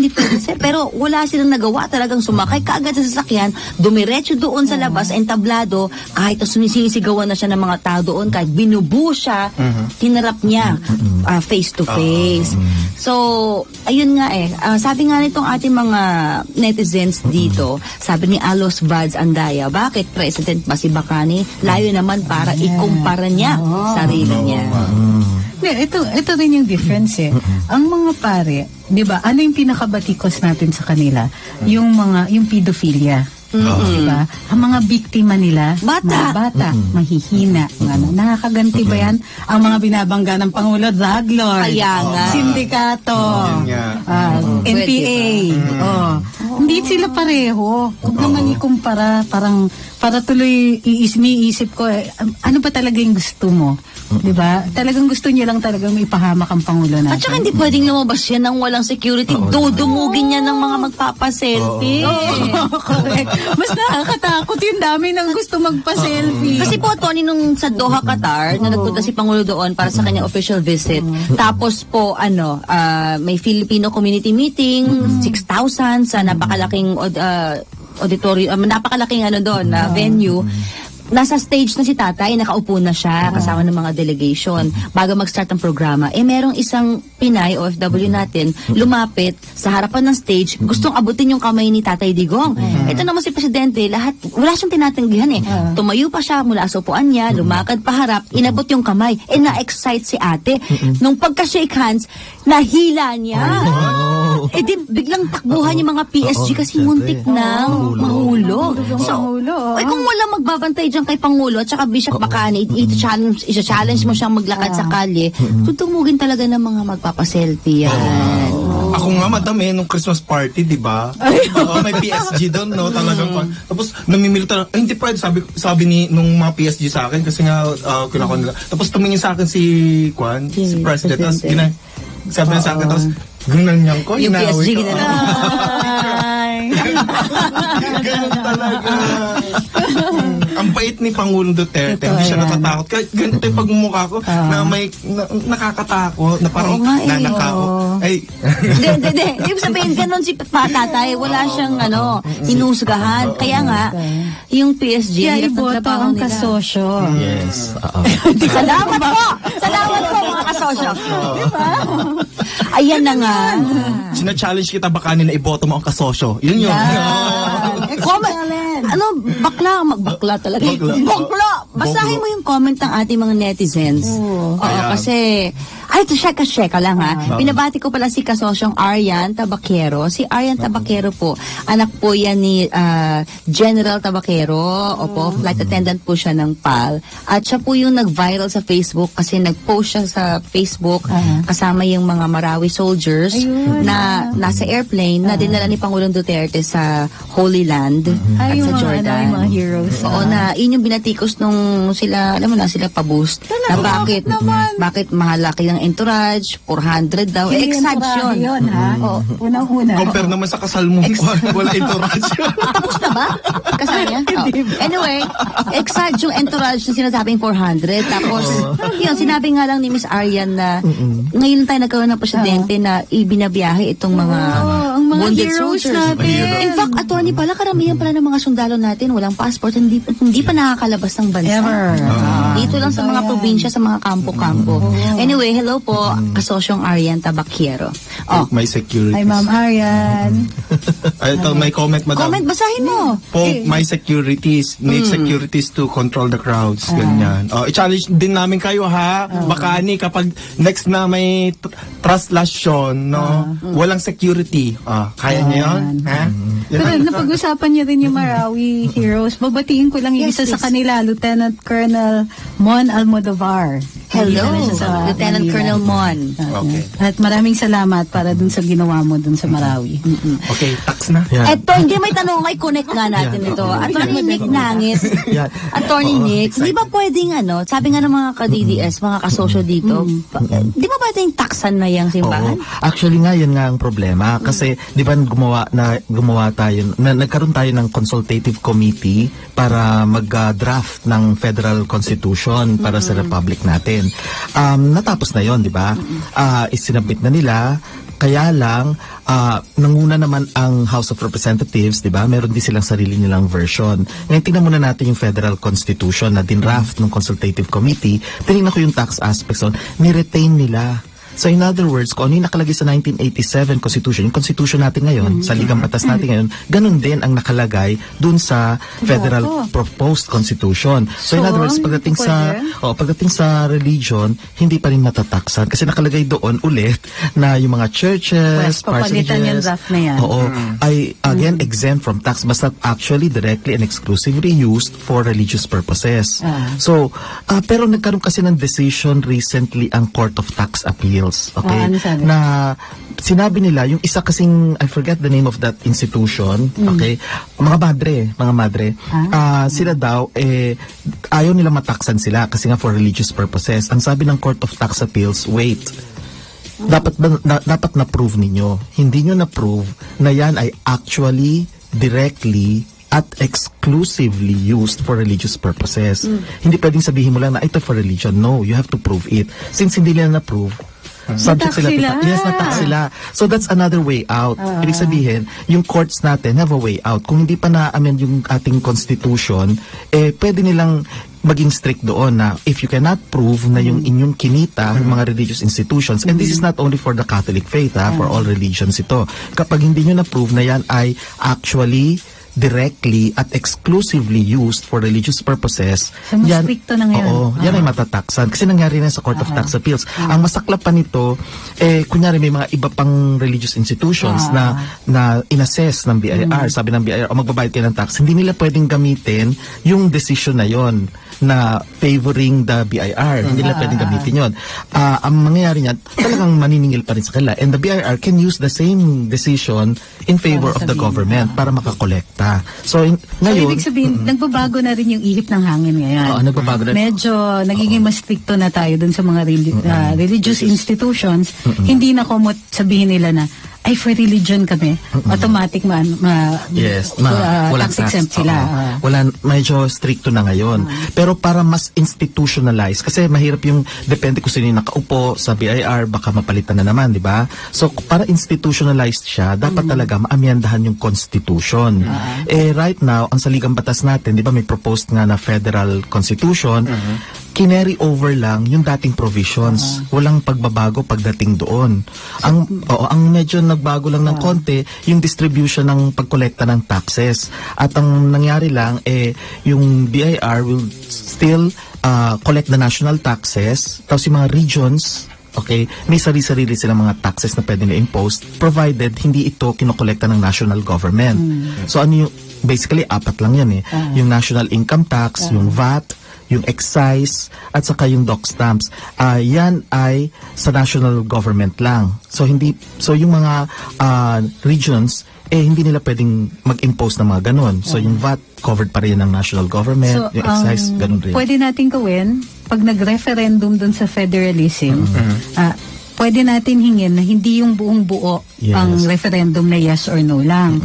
B: Pero wala silang nagawa, talagang sumakay kaagad sa sasakyan, dumiretso doon sa labas, entablado, kahit sumisisigawan na siya ng mga tao doon, kahit binubu siya, tinarap niya face to face. So, ayun nga sabi nga nitong ating mga netizens dito, sabi ni Alos Vads Andaya, bakit president ba si Bacani? Layo naman para ikumpara niya sarili niya.
D: Ito rin yung difference Ang mga pare, 'di ba? Ano yung pinakabatikos natin sa kanila? Yung pedophilia. Diba? Ang mga biktima nila,
B: Bata.
D: mga bata, mahihina. Nakakaganti ba yan? Ang mga binabangga ng Pangulo, drug lord,
B: Kaya nga.
D: sindikato, NPA. Hindi sila pareho. Huwag naman ikumpara, para tuloy iisip ko, ano ba talaga yung gusto mo? Diba? Talagang gusto niya lang talagang ipahamak ang Pangulo natin.
B: At saka hindi pwedeng lumabas yan ng walang security. Dudumugin niya ng mga magpapaselfie.
D: Correct. Mas nakakatakot yung dami ng gusto magpa-selfie.
B: Kasi po, Tony, nung sa Doha, Qatar, na nagpunta si Pangulo doon para sa kanyang official visit. Tapos po, may Filipino community meeting, 6,000 sa napakalaking auditorium, napakalaking venue. Nasa stage na si tatay, nakaupo na siya kasama ng mga delegation bago mag-start ang programa. Merong isang Pinay, OFW natin, lumapit sa harapan ng stage, gustong abutin yung kamay ni Tatay Digong. Ito naman si Presidente, wala siyang tinatanggihan Tumayo pa siya mula sa upuan niya, lumakad pa harap, inabot yung kamay. Na-excite si ate. Nung pagka-shake hands, nahila niya. Di biglang takbuhan yung mga PSG kasi muntik nang mahulog. So, kung wala magbabantay dyan kay Pangulo at saka Bishop Bacani, i-challenge mo siyang maglakad sa kalye, tutumugin talaga ng mga magpapaselfie yan.
C: Ako nga, madam, nung Christmas party, di ba? May PSG doon, talagang. Tapos, namimilita, hindi pwede, sabi nung mga PSG sa akin, kasi nga, kinakon nila. Tapos, tumingin sa akin si President, tapos, sabi niya sa akin, tapos, ginanyan ko,
B: yung
C: inaaway
B: PSG
C: ko.
B: ginanyan.
C: Ganun talaga. Ang bait ni Pangulong Duterte, hindi siya natatakot. Kahit ganito yung pagmumukha ko, na may nakakatakot, na parang nanakao. Ay.
B: Hindi. Ibig sabihin, ganun si tatay. Wala siyang hinusgahan. Kaya nga, yung PSG,
D: Kaya
B: hirap ng
D: iboto
B: trabaho
D: ang
B: nila.
D: kasosyo.
E: Yes.
B: Salamat po! Salamat po, mga kasosyo. Diba? Ayan na nga.
C: Sina-challenge kita baka nila iboto mo ang kasosyo. Yun yun.
B: Ano, magbakla talaga. Bakla! Basahin mo yung comment ng ating mga netizens. Oo, kasi, ay, ito, sheka lang ha. Binabati ko pala si kasosyong Arian Tabakero. Si Arian Tabakero po, anak po yan ni General Tabakero. Opo, flight attendant po siya ng PAL. At siya po yung nag-viral sa Facebook kasi nag-post siya sa Facebook kasama yung mga Marawi soldiers na nasa airplane na dinala ni Pangulong Duterte sa Holy Land at sa Jordan.
D: Yung mga heroes.
B: Oo na, yun yung binatikos nung sila, alam mo na, sila pa-boost. Na bakit mahalaki ng entourage, 400 daw. Exage yun.
D: Unang-una.
C: Compare naman sa kasal mo. Wala entourage.
B: Tapos na ba? Kasal niya? Anyway, exage yung entourage na sinasabing 400. Tapos, yun, sinabi nga lang ni Miss Arian na ngayon tayo nagkaroon ng presidente na ibinabiyahe itong mga
D: ang mga
B: wounded
D: heroes
B: soldiers.
D: natin.
B: In fact, attorney pala, karamihan pala ng mga sundalo natin, walang passport, hindi pa nakakalabas ng bansa.
D: Ever.
B: Dito lang sa mga probinsya, sa mga kampo-kampo. Anyway, hello po, kasosyong Arian Tabakero. Oh,
C: May security.
D: Hi, Ma'am Arian.
C: Ito, may comment, madam.
B: comment, basahin mo.
C: Po, my securities, need securities to control the crowds, ganyan. I-challenge din namin kayo ha, baka ni kapag next na may translation, no, walang security. Kaya niyo yun? Ha?
D: Pero napag-usapan niya rin yung Marawi heroes. Babatiin ko lang yung
B: Yes,
D: isa sa
B: please.
D: kanila, Lieutenant Colonel Mon Almodovar.
B: Hello,
D: Nandito na siya sa
B: Lieutenant
D: Manila.
B: Colonel Mon.
C: Okay.
D: At maraming salamat para dun sa ginawa mo dun sa Marawi.
C: Okay, tax na.
E: Yan.
B: Eto, hindi may tanong ay connect nga natin ito. Attorney Nick Nangit.
E: Yan.
B: Attorney Nick, di ba pwedeng sabi nga ng mga ka-DDS, mga kasosyo dito, di ba pwedeng taksan na yung simbahan?
E: Oo. Actually nga, yan nga ang problema. Kasi, di ba gumawa tayo, nagkaroon tayo ng consultative committee para mag-draft ng federal constitution para sa republic natin. Natapos na yon, di ba? Isinabit na nila. Kaya lang, nanguna naman ang House of Representatives, di ba? Meron din silang sarili nilang version. Ngayon, tingnan muna natin yung federal constitution na dinraft ng consultative committee. Tinignan ko yung tax aspects on, ni-retain nila. So in other words, kung ano yung nakalagay sa 1987 Constitution, yung Constitution natin ngayon, sa Ligang Batas natin ngayon, ganun din ang nakalagay dun sa federal proposed Constitution. So in other words, pagdating sa religion, hindi pa rin matataksan kasi nakalagay doon ulit na yung mga churches,
D: Papalitan yung draft na yan.
E: ay again exempt from tax basta actually directly and exclusively used for religious purposes. So, pero nagkaroon kasi ng decision recently ang Court of Tax Appeals. Okay?
D: Ano sabi?
E: Na sinabi nila, yung isa kasing, I forget the name of that institution, okay? Mga madre, sila daw, ayaw nila mataksan sila kasi nga for religious purposes. Ang sabi ng Court of Tax Appeals, wait, dapat na-prove ninyo. Hindi nyo na-prove na yan ay actually, directly, at exclusively used for religious purposes. Hindi pwedeng sabihin mo lang na ito for religion. No, you have to prove it. Since hindi nila na-prove, subject
D: Natax sila.
E: Yes, natax sila. So that's another way out. Ibig sabihin, yung courts natin have a way out. Kung hindi pa na-amend yung ating constitution, pwede nilang maging strict doon na if you cannot prove na yung inyong kinita, yung mga religious institutions, and this is not only for the Catholic faith, for all religions ito. Kapag hindi nyo na-prove na yan ay actually directly at exclusively used for religious purposes,
D: So, mas stricto na ngayon.
E: Oo, yan ay matataksan. Kasi nangyari na sa Court of Tax Appeals. Ang masaklap pa nito, kunyari may mga iba pang religious institutions na inassess ng BIR. Sabi ng BIR, magbabayad kayo ng tax. Hindi nila pwedeng gamitin yung decision na yon na favoring the BIR. Hindi nila pwedeng gamitin yon. Ang mangyayari niyan, talagang maniningil pa rin sa kanila. And the BIR can use the same decision in favor of the government para makakolekta. So, ngayon,
D: ibig sabihin, nagbabago na rin yung ihip ng hangin ngayon.
E: Oo, nagbabago na.
D: Medyo nagiging mas stricto na tayo dun sa mga religious institutions. Hindi na kumot sabihin nila na, ay, for religion kami. Automatic
E: yes,
D: tax exempt sila.
E: Medyo stricto na ngayon. Pero para mas institutionalize, kasi mahirap yung, depende kung sino yung nakaupo sa BIR, baka mapalitan na naman, di ba? So, para institutionalized siya, dapat talaga maamyandahan yung constitution. Right now, ang saligang batas natin, di ba, may proposed nga na federal constitution, kinary over lang yung dating provisions. Walang pagbabago pagdating doon. Ang medyo nagbago lang ng konti yung distribution ng pagkolekta ng taxes. At ang nangyari lang yung BIR will still collect the national taxes, tapos yung mga regions, okay, may sarili-sarili silang mga taxes na pwede na-impose provided hindi ito kinokolekta ng national government. So ano yung, basically apat lang yan yung national income tax, yung VAT, yung excise, at saka yung doc stamps. Yan ay sa national government lang. So yung mga regions hindi nila pwedeng mag-impose ng mga ganun. So yung VAT covered pa rin ng national government, yung excise ganun rin.
D: Pwede natin gawin pag nag-referendum dun sa federalism, pwede natin hingin na hindi yung buong buo ang referendum na yes or no lang.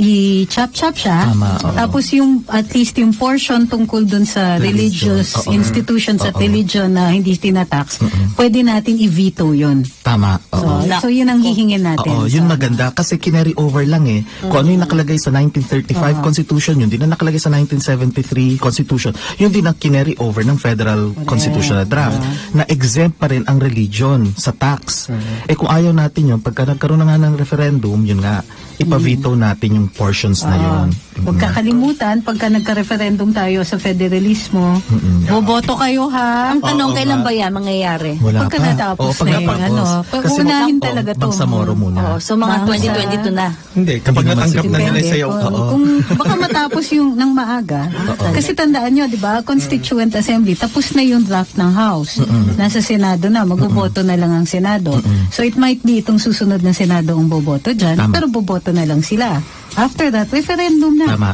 D: I-chop-chop siya.
E: Tama, oo.
D: Tapos yung at least yung portion tungkol dun sa religious institutions at religion na hindi tinatax, pwede natin i-veto yun.
E: Tama. Oo.
D: So yun ang hihingin natin.
E: Oo, yun maganda kasi kinary over lang Kung ano yung nakalagay sa 1935 Constitution, yun din ang nakalagay sa 1973 Constitution, yun din ang kinary over ng Federal Constitutional Draft na exempt pa rin ang religion sa tax. Kung ayaw natin yun, pagka nagkaroon na nga ng referendum, yun nga, ipa-veto natin yung portions na yun.
D: Huwag kakalimutan, pagka nagka-referendum tayo sa federalismo, boboto kayo ha.
B: Ang tanong, kailan ba yan mangyayari?
E: Wala
D: Pagka
E: pa.
D: natapos
E: Pag
D: na yung
E: natapos. Kasi
D: unahin talaga to.
E: Bangsamoro muna.
B: So mga 2022 na.
C: Hindi, kapag
E: Hindi naman
C: natanggap na nila
D: Depende.
C: sa'yo.
D: Kung baka matapos yung ng maaga. Kasi tandaan nyo, di ba, Constituent Assembly, tapos na yung draft ng House. Nasa Senado na, magboboto na lang ang Senado. So it might be itong susunod na Senado ang boboto dyan,
E: Tama.
D: pero boboto na lang sila. After that, referendum na.
E: Tama.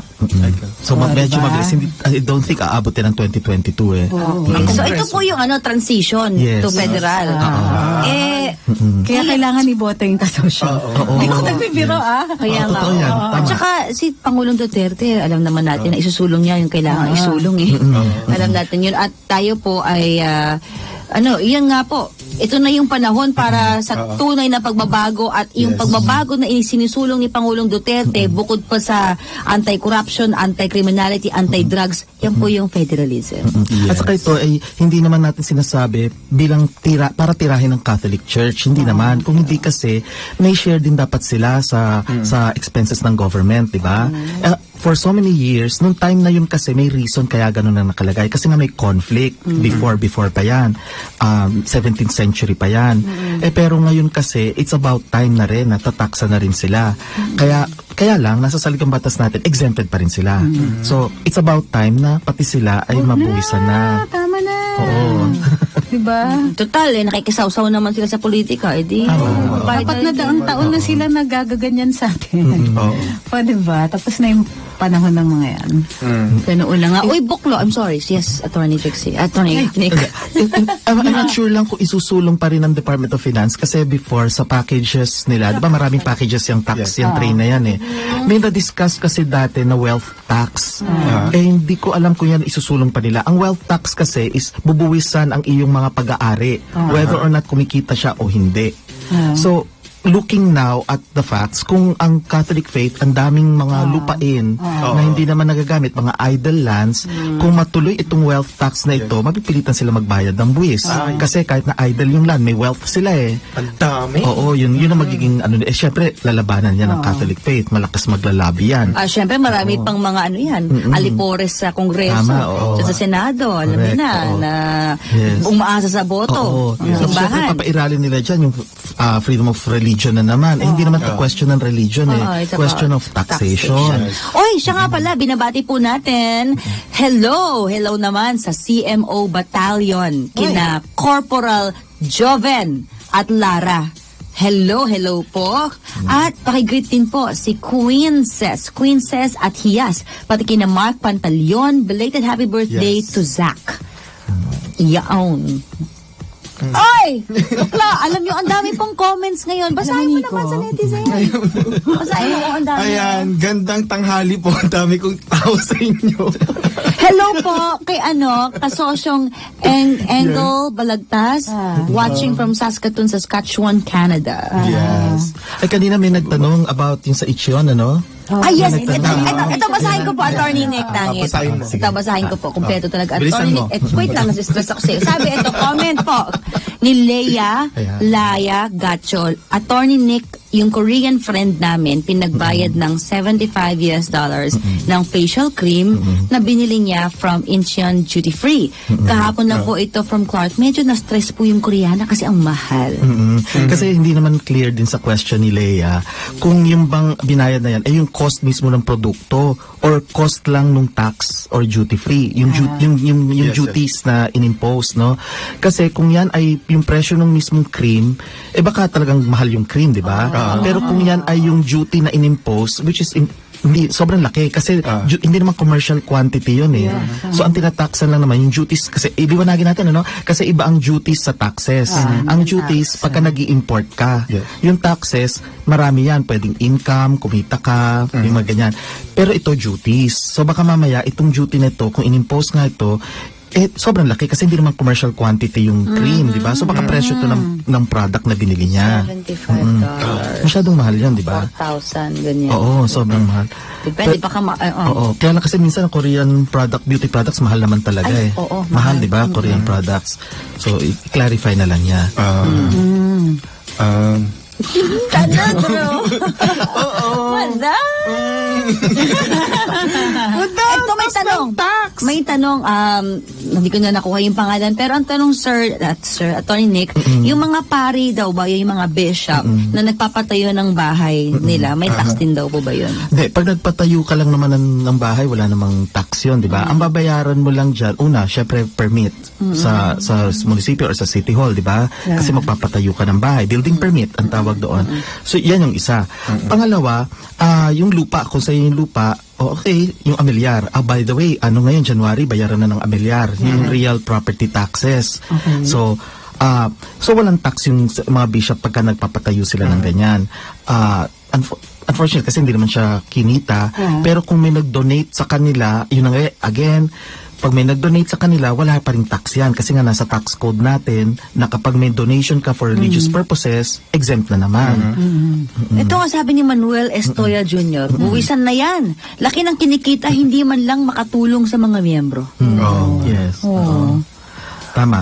E: So medyo
D: diba?
E: mabilis. I don't think aabotin ng 2022
B: Okay. So ito po yung transition
E: Yes.
B: to federal.
D: Kaya kailangan iboto yung kasosyo. Hindi ko nagbibiro
B: Kaya nga.
E: totoo yan.
B: At
E: Tama.
B: saka si Pangulong Duterte, alam naman natin na isusulong niya yung kailangan isulong Alam natin yun. At tayo po ay yan nga po. Ito na yung panahon para sa tunay na pagbabago at yung pagbabago na sinisulong ni Pangulong Duterte bukod pa sa anti-corruption, anti-criminality, anti-drugs, yan po yung federalism.
E: At saka ito ay hindi naman natin sinasabi bilang para tirahin ng Catholic Church. Hindi naman. Kung hindi kasi may share din dapat sila sa expenses ng government, di ba? For so many years, nung time na yun kasi may reason kaya ganun ang nakalagay. Kasi nga may conflict before pa yan. 17th century pa yan. Pero ngayon kasi, it's about time na rin na tataksa na rin sila. Kaya lang, nasa saligang batas natin, exempted pa rin sila. So, it's about time na pati sila ay mabuwisan na.
D: Tama na.
E: Oo.
D: Diba?
B: Total, nakikisaw-saw naman sila sa politika.
D: Dapat na daang taon na sila nagagaganyan sa atin. O, diba? Tapos na yung panahon ng mga yan.
B: Ganoon na nga. Uy, buklo. I'm sorry. Yes, Attorney Trixie. Attorney Nick.
E: I'm not sure lang kung isusulong pa rin ng Department of Finance kasi before sa packages nila, di ba maraming packages yung tax, yung train na yan May na-discuss kasi dati na wealth tax. Hindi ko alam kung yan isusulong pa nila. Ang wealth tax kasi is bubuwisan ang iyong mga pag-aari, whether or not kumikita siya o hindi. So, looking now at the facts, kung ang Catholic faith, ang daming mga lupain na hindi naman nagagamit, mga idle lands, kung matuloy itong wealth tax na ito, mapipilitan sila magbayad ng buwis. Kasi kahit na idle yung land, may wealth sila
C: Ang dami.
E: Oo, yun ang magiging syempre, lalabanan yan ng Catholic faith. Malakas maglalabi yan.
B: Siyempre, marami pang mga alipores sa Kongreso,
E: Tama, oo.
B: sa Senado, alam mo
E: Correct,
B: na,
E: oo.
B: na
E: Yes.
B: umaasa sa boto.
E: Oo.
B: Ng
E: So, syempre,
B: simbahan.
E: papairalin nila dyan yung freedom of religion na naman. Hindi naman to question ng religion
B: It's about
E: question of taxation.
B: Oy, siya nga pala, binabati po natin. Hello naman sa CMO Battalion, kina Corporal Joven at Lara. Hello po. At pakigreet din po si Queenses at Hiyas. Pati kina Mark Pantaleon, belated happy birthday to Zach. Yaon. Oy! Bakla, alam nyo, ang dami pong comments ngayon. Basahin mo naman sa netizen. Basahin mo ang dami.
C: Ayan, gandang tanghali po. Ang dami kong tao sa inyo.
B: Hello po kay kasosyong Engel Balagtas, watching from Saskatoon, Saskatchewan, Canada.
C: Yes.
E: Ay, kanina may nagtanong about yung sa Ichion,
B: Yes. Ito basahin ko po, Attorney Nick Tangit.
C: Basahin mo.
B: Ito basahin ko po. Kumpleto talaga.
C: Bilisan
B: Attorney
C: mo.
B: Nick. Wait lang, nasistress ako sa'yo. Sabi ito, comment po ni Leia Laya Gachol. Attorney Nick, yung Korean friend namin, pinagbayad ng $75 ng facial cream na binili niya from Incheon Duty Free. Kahapon lang po ito from Clark. Medyo na-stress po yung Koreana kasi ang mahal.
E: Kasi hindi naman clear din sa question ni Leia kung yung bang binayad na yan ay yung cost mismo ng produkto or cost lang nung tax or duty free, yung duties na inimpose, no? Kasi kung yan ay yung presyo ng mismong cream, baka talagang mahal yung cream, di ba? Pero kung yan ay yung duty na inimpose, which is hindi sobrang laki kasi hindi naman commercial quantity yun eh. So ang tinataxan lang naman yung duties kasi iliwanagin natin kasi iba ang duties sa taxes. Ang duties pagka nag-i-import ka. Yung taxes marami yan, pwedeng income, kumita ka, yung mga ganyan. Pero ito duties. So baka mamaya itong duty nito kung inimpose nga ito sobrang laki kasi hindi naman commercial quantity yung cream, di ba? So baka presyo to ng product na binili niya.
B: $75.
E: Masyadong mahal yan, di ba?
B: 4,000, ganyan.
E: Oo, sobrang mahal.
B: Depende, baka
E: Oo, kaya lang kasi minsan Korean beauty products mahal naman talaga
B: Ay,
E: eh.
B: oo,
E: mahal, di ba? Korean products. So i-clarify na lang niya.
B: Tanan, bro. Madam. Ito may tanong. May tanong, hindi ko na nakuha yung pangalan, pero ang tanong, Sir, Attorney Nick, yung mga pari daw ba, yung mga bishop na nagpapatayo ng bahay nila, may tax din daw po ba yun?
E: Hindi, pag nagpatayo ka lang naman ng bahay, wala namang tax yun, di ba? Ang babayaran mo lang dyan, una, syempre permit sa munisipyo or sa city hall, di ba? Kasi magpapatayo ka ng bahay. Building permit, ang tawag doon. So, yan yung isa. Pangalawa, yung lupa, kung sa'yo yung lupa, okay, yung amilyar. By the way, ngayon, January, bayaran na ng amilyar. Yung real property taxes. So walang tax yung mga bishop pagka nagpapatayo sila ng ganyan. Unfortunately, kasi hindi naman siya kinita. Pero kung may nag-donate sa kanila, yun nga, again, pag may nag-donate sa kanila, wala pa rin tax yan. Kasi nga nasa tax code natin na kapag may donation ka for religious purposes, exempt na naman.
B: Ito nga sabi ni Manuel Estoya Jr., buwisan na yan. Laki ng kinikita, hindi man lang makatulong sa mga miyembro.
E: Yes. Tama.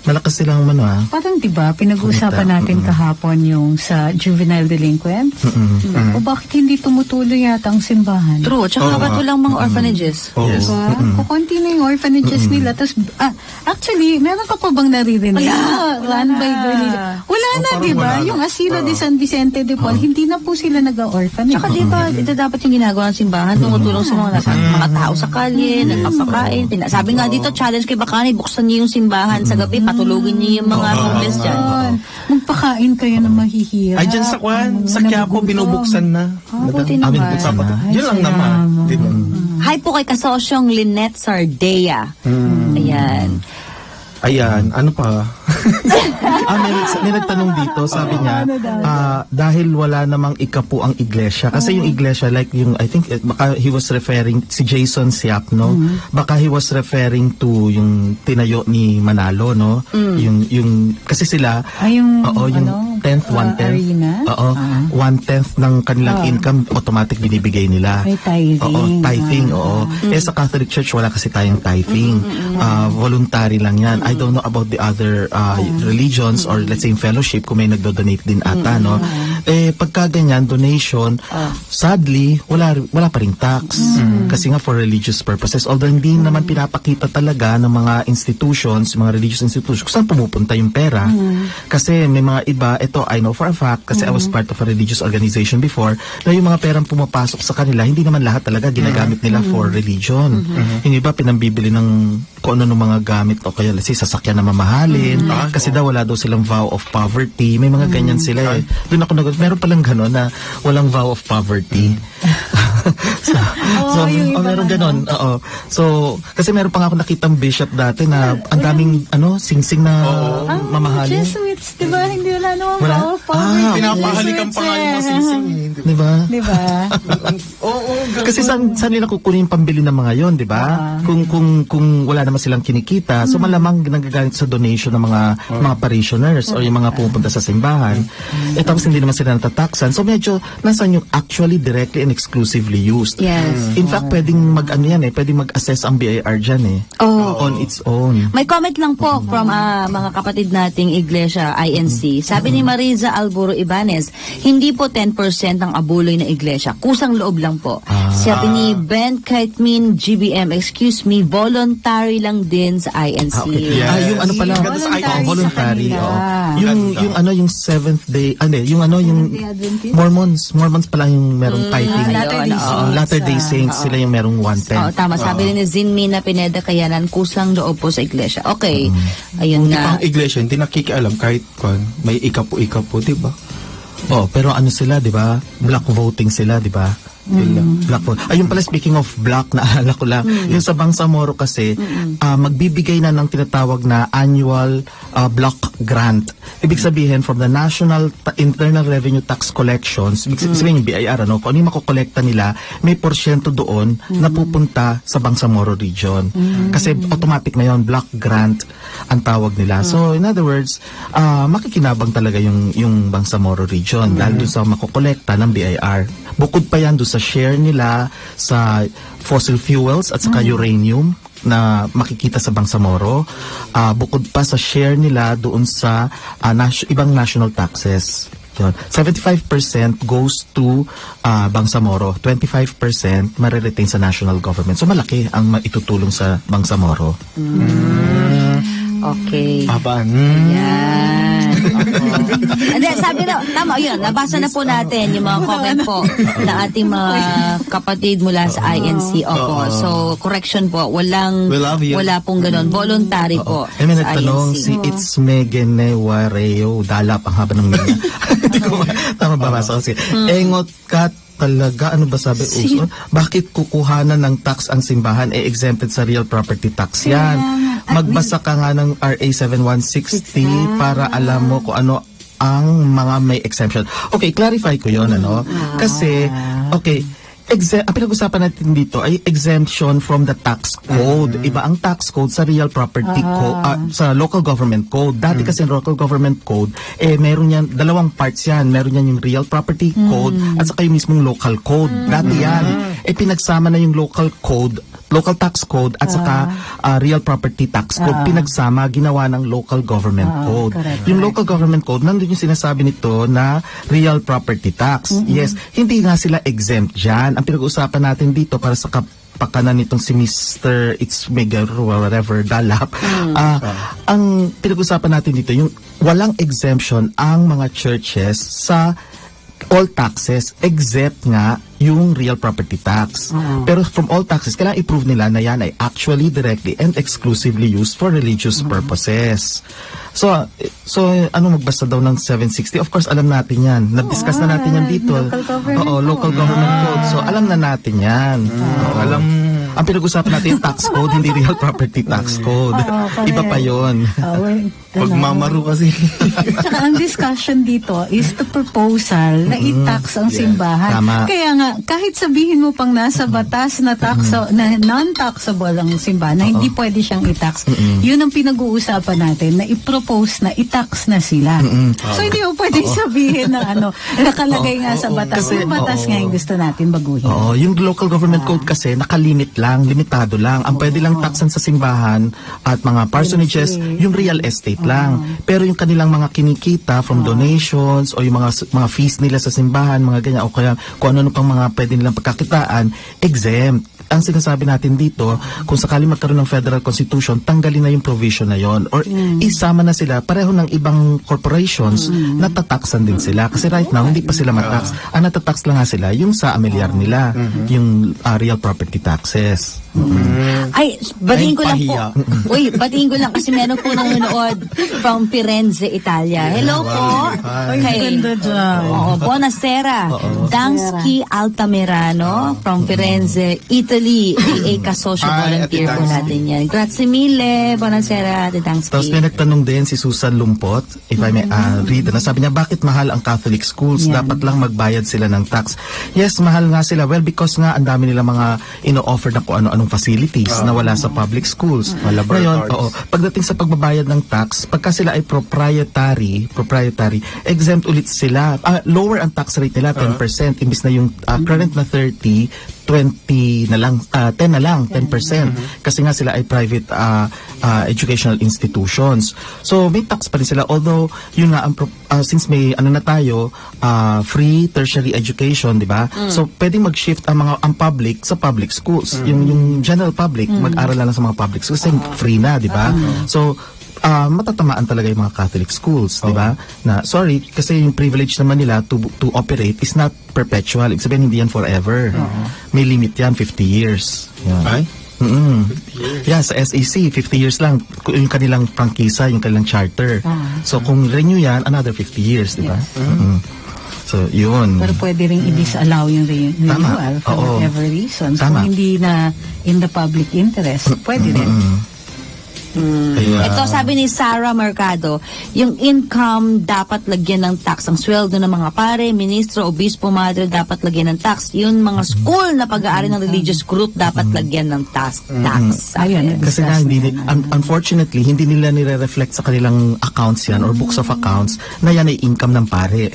E: Malakas silang
D: Parang diba, pinag-uusapan natin kahapon yung sa juvenile delinquent. O bakit hindi tumutuloy yata ang simbahan?
B: True. Tsaka ba't walang mga orphanages?
E: Yes.
D: Diba? Kukunti na yung orphanages nila. Tapos, actually, meron ka pa bang naririnig? Run by religion. Wala na, diba? Yung Asilo de San Vicente de Paul, hindi na po sila nag-orphanage.
B: Tsaka diba, ito dapat yung ginagawa ng simbahan, tumutulong sa mga tao sa kalye, nagpapakain. Sabi nga dito, challenge kay Bacani, buksan niyo yung simbahan sa gabi, patulogin niyo yung mga homeless dyan.
D: Magpakain kayo na mahihirap.
C: Ay, dyan sa Kwan, sa Quiapo, binubuksan na.
B: Buti naman.
C: Yun lang naman.
B: Hi po kay kasosyong Lynette Sardea. Ayan.
C: Ayan, ano pa?
E: May nagtanong dito, sabi niya, dahil wala namang ikapu ang iglesia. Kasi yung iglesia, like yung, I think, baka he was referring, si Jason Siap, no? Baka he was referring to yung tinayo ni Manalo, no? Yung, kasi sila,
D: yung
E: 10th, 1/10.
D: Arena?
E: 1/10 ng kanilang income, automatic binibigay nila.
D: May tithing.
E: Tithing, sa Catholic Church, wala kasi tayong tithing. Voluntary lang yan. I don't know about the other religions or let's say fellowship kung may nagdo-donate din ata, no? Pagka ganyan, donation, sadly, wala pa ring tax. Kasi nga for religious purposes. Although hindi naman pinapakita talaga ng mga institutions, mga religious institutions, kung saan pumupunta yung pera. Kasi may mga iba, ito I know for a fact, kasi I was part of a religious organization before, na yung mga perang pumapasok sa kanila, hindi naman lahat talaga ginagamit nila for religion. Yung iba, pinambibili ng kung ano ng mga gamit o kaya let's say sasakyan na mamahalin kasi daw wala daw silang vow of poverty. May mga ganyan sila eh. Doon ako meron palang gano'n na walang vow of poverty. Meron gano'n. So, kasi meron pa nga ako nakitang bishop dati na ang daming singsing na mamahalin.
D: Jesuits, di ba? Hindi wala namang vow of poverty.
C: Pinapahalikan pa nga yung mga singsing.
E: Di ba?
D: Di ba?
C: Oo,
E: Kasi saan nila kukunin yung pambili ng mga yon, di ba? Kung wala naman silang kinikita, so malamang nagagamit sa donation ng mga parishioners o yung mga pumupunta sa simbahan. Tapos hindi naman sila natataksan. So medyo nasan yung actually directly and exclusively used.
B: Yes.
E: In fact, pwedeng pwedeng mag-assess ang BIR dyan on its own.
B: May comment lang po from mga kapatid nating Iglesia INC. Sabi ni Mariza Alburo Ibanez, hindi po 10% ng abuloy na iglesia. Kusang loob lang po. Sabi ni Ben Kaitmin GBM, excuse me, voluntary lang din sa INC.
E: Okay.
C: Yes.
E: Yung ano pala, voluntary.
D: sa kanila.
E: Yung Seventh Day, yung Mormons pala yung merong tithing.
D: Latter-day Saints.
E: Latter-day Saints, sila yung merong 110.
B: Oo, tama. Sabi rin ni Zinmina Pineda Kayanan, kusang loob po sa iglesia. Okay. Ayun
C: Hindi
B: nga.
C: pang iglesia, hindi nakikialam kahit may ikapo, di ba?
E: Pero ano sila, di ba? Black voting sila, di ba? Black vote. Ayun pala, speaking of black, naalala ko lang, yung sa Bangsamoro kasi, magbibigay na ng tinatawag na annual block grant. Ibig sabihin, from the National Internal Revenue Tax Collections, ibig sabihin yung BIR, kung ano yung makukolekta nila, may porsyento doon na pupunta sa Bangsamoro region. Kasi automatic na yun, block grant ang tawag nila. So, in other words, makikinabang talaga yung Bangsamoro region dahil doon sa makukolekta ng BIR. Bukod pa yan doon sa share nila sa fossil fuels at saka uranium na makikita sa Bangsamoro. Bukod pa sa share nila doon sa ibang national taxes. Yun. 75% goes to Bangsamoro, 25% mariretain sa national government. So malaki ang maitutulong sa Bangsamoro.
B: Okay. Yan. Hindi, sabi na, tama, yun, nabasa na po natin yung mga comment po ng ating mga kapatid mula sa INC. Opo. So, correction po, wala pong ganun. Voluntary po
E: May
B: sa
E: nagtanong
B: INC.
E: si It's Megene Wareo, dalap ang haba ng mga. Hindi ko tama ba basa kasi. Engot ka talaga, ano ba sabi? Bakit kukuhanan ng tax ang simbahan? Exempted sa real property tax yan. Magbasa ka nga ng RA 7160 para alam mo kung ano ang mga may exemption. Okay, clarify ko yun, Kasi, okay, ang pinag-usapan natin dito ay exemption from the tax code. Iba ang tax code sa real property code, sa local government code. Dati kasi local government code, meron yan, dalawang parts yan. Meron yan yung real property code at saka yung mismong local code. Dati yan. Pinagsama na yung local tax code at saka real property tax code. Pinagsama, ginawa ng local government code.
D: Correct.
E: Yung local government code, nandun yung sinasabi nito na real property tax. Yes, hindi nga sila exempt dyan. Ang pinag-uusapan natin dito para sa kapakanan nitong si Mr. It's Mega whatever, Dalap. Ang pinag-uusapan natin dito, yung walang exemption ang mga churches sa all taxes except nga yung real property tax. Pero from all taxes, kailangan i-prove nila na yan ay actually directly and exclusively used for religious purposes. So ano magbasa daw ng 760? Of course, alam natin yan. Na-discuss na natin yan dito. Local government code. So, alam na natin yan. Ang pinag-usapan natin yung tax code, hindi real property tax code. Iba pa yun.
C: Pagmamaro kasi.
D: Tsaka ang discussion dito is the proposal na i-tax ang simbahan.
E: Tama.
D: Kaya nga, kahit sabihin mo pang nasa batas na na non-taxable ang simbahan, na hindi pwede siyang i-tax, yun ang pinag-uusapan natin, na i-propose na i-tax na sila. So hindi mo pwede sabihin na nakalagay nga sa batas.
E: Kasi,
D: Yung batas nga yung gusto natin baguhin.
E: Yung local government code kasi nakalimit lang, limitado lang. Ang pwede lang taxan sa simbahan at mga personages, yung real estate lang. Pero yung kanilang mga kinikita from donations o yung mga fees nila sa simbahan, mga ganyan, o kaya kung ano pang mga pwede nilang pagkakitaan, exempt. Ang sinasabi natin dito, kung sakali magkaroon ng federal constitution, tanggalin na yung provision na yon or isama na sila pareho ng ibang corporations na tataksan din sila. Kasi right now, hindi pa sila matax. Ang natatax lang nga sila, yung sa amilyar nila, yung real property taxes.
B: Ay, batiin ko lang po.
C: pahiya.
B: Uy, batiin ko lang kasi meron po nanonood from Firenze, Italia. Hello po. Kay, buonasera. Dansky Altamirano from Firenze, Italy. Actually, DA Kasosyo volunteer po natin yan. Grazie mille. Buonasera, Ate
E: Tapos
B: Tangsky.
E: may nagtanong din si Susan Lumpot, if I may read, na sabi niya, bakit mahal ang Catholic schools?
D: Yan.
E: Dapat lang magbayad sila ng tax. Yes, mahal nga sila. Well, because nga ang dami nila mga ino-offer na kung ano-anong facilities na wala sa public schools. Ngayon, pagdating sa pagbabayad ng tax, pagka sila ay proprietary, exempt ulit sila. Lower ang tax rate nila, 10%. Imbis na yung current na 30, 20 na lang, 10 na lang, 10%. Kasi nga sila ay private educational institutions. So, may tax pa rin sila. Although, yun nga, since may ano na tayo, free tertiary education, di ba? So, pwedeng mag-shift ang public sa public schools. Yung general public, mag-aral na lang sa mga public schools kasi free na, di ba? So, matatamaan talaga yung mga Catholic schools, di ba? Na sorry kasi yung privilege naman nila to operate is not perpetual. Ibig sabihin hindi yan forever. May limit yan, 50 years. Yan.
C: Ay?
E: Yeah, sa SEC 50 years lang yung kanilang prangkisa, yung kanilang charter. So kung renew yan, another 50 years, di ba? So, yun.
D: Pero pwede rin i-disallow yung renewal for
E: Oo.
D: whatever reasons.
E: Tama.
D: Kung hindi na in the public interest, pwede rin.
E: Kaya,
B: Ito sabi ni Sarah Mercado, yung income dapat lagyan ng tax. Ang sweldo ng mga pare, ministro, obispo, madre dapat lagyan ng tax. Yun mga school na pag-aari ng religious group dapat lagyan ng tax.
D: Ayun.
E: kasi nga, unfortunately, hindi nila nire-reflect sa kanilang accounts yan or books of accounts na yan ay income ng pare.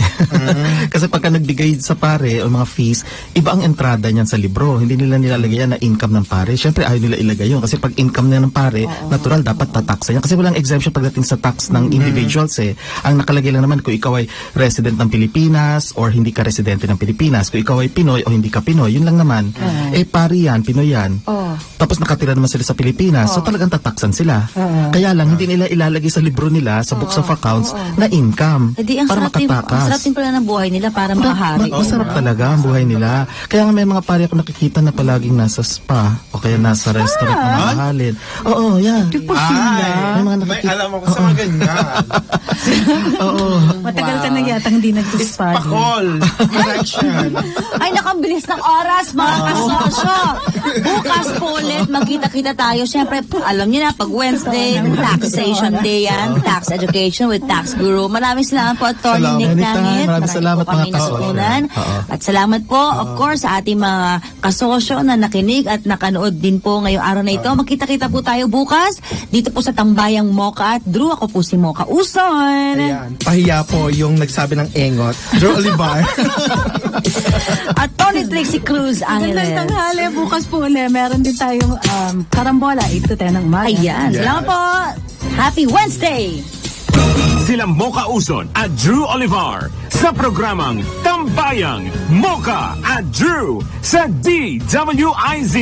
E: Kasi pagka nagbigay sa pare o mga fees, iba ang entrada niyan sa libro. Hindi nila nilalagay yan na income ng pare. Siyempre, ayaw nila ilagay yun. Kasi pag income na ng pare, natural, dapat tataksa yan. Kasi walang exemption pagdating sa tax ng individuals eh. Ang nakalagay lang naman kung ikaw ay resident ng Pilipinas or hindi ka residente ng Pilipinas. Kung ikaw ay Pinoy o hindi ka Pinoy, yun lang naman. Pari yan, Pinoy yan. Tapos nakatira naman sila sa Pilipinas. So talagang tataksan sila. Kaya lang, hindi nila ilalagay sa libro nila, sa books of accounts, na income.
B: Ang
E: Para
B: sarap
E: makatakas.
B: din pala ng buhay nila para makahari.
E: Masarap talaga ang buhay nila. Kaya nga may mga pari ako nakikita na palaging nasa spa o kaya nasa restaurant na mamahalin. Oo, yan.
C: Ay,
E: May mga
C: may alam ako sa mga ganyan.
E: Oo.
D: Matagal ka na yata hindi nag-spa.
C: Pakol. Correction.
B: Ay, nakabilis ng oras, mga kasosyo. Bukas po ulit, magkita-kita tayo. Siyempre, alam niyo na, pag Wednesday, taxation day yan. Tax education with tax guru. Maraming salamat po, Atty. Nick
E: Anytime.
B: Nangit.
E: Maraming salamat,
B: po kami
E: mga kasosyo.
B: natutunan. At salamat po, of course, sa ating mga kasosyo na nakinig at nakanood din po ngayong araw na ito. Magkita-kita po tayo bukas dito po sa Tambayang Mocha at Drew. Ako po si Mocha Uson.
C: Ayan. Pahiya po yung nagsabi ng engot. Drew Olivar.
B: At Tony Trixie Cruz
D: Gandang
B: Angeles.
D: tanghali, bukas po ulit. Meron din tayong karambola, 8 to 10 ng umaga.
B: Ayan. Salamat po. Happy Wednesday!
A: Sila Mocha Uson at Drew Olivar sa programang Tambayang Mocha at Drew sa DWIZ.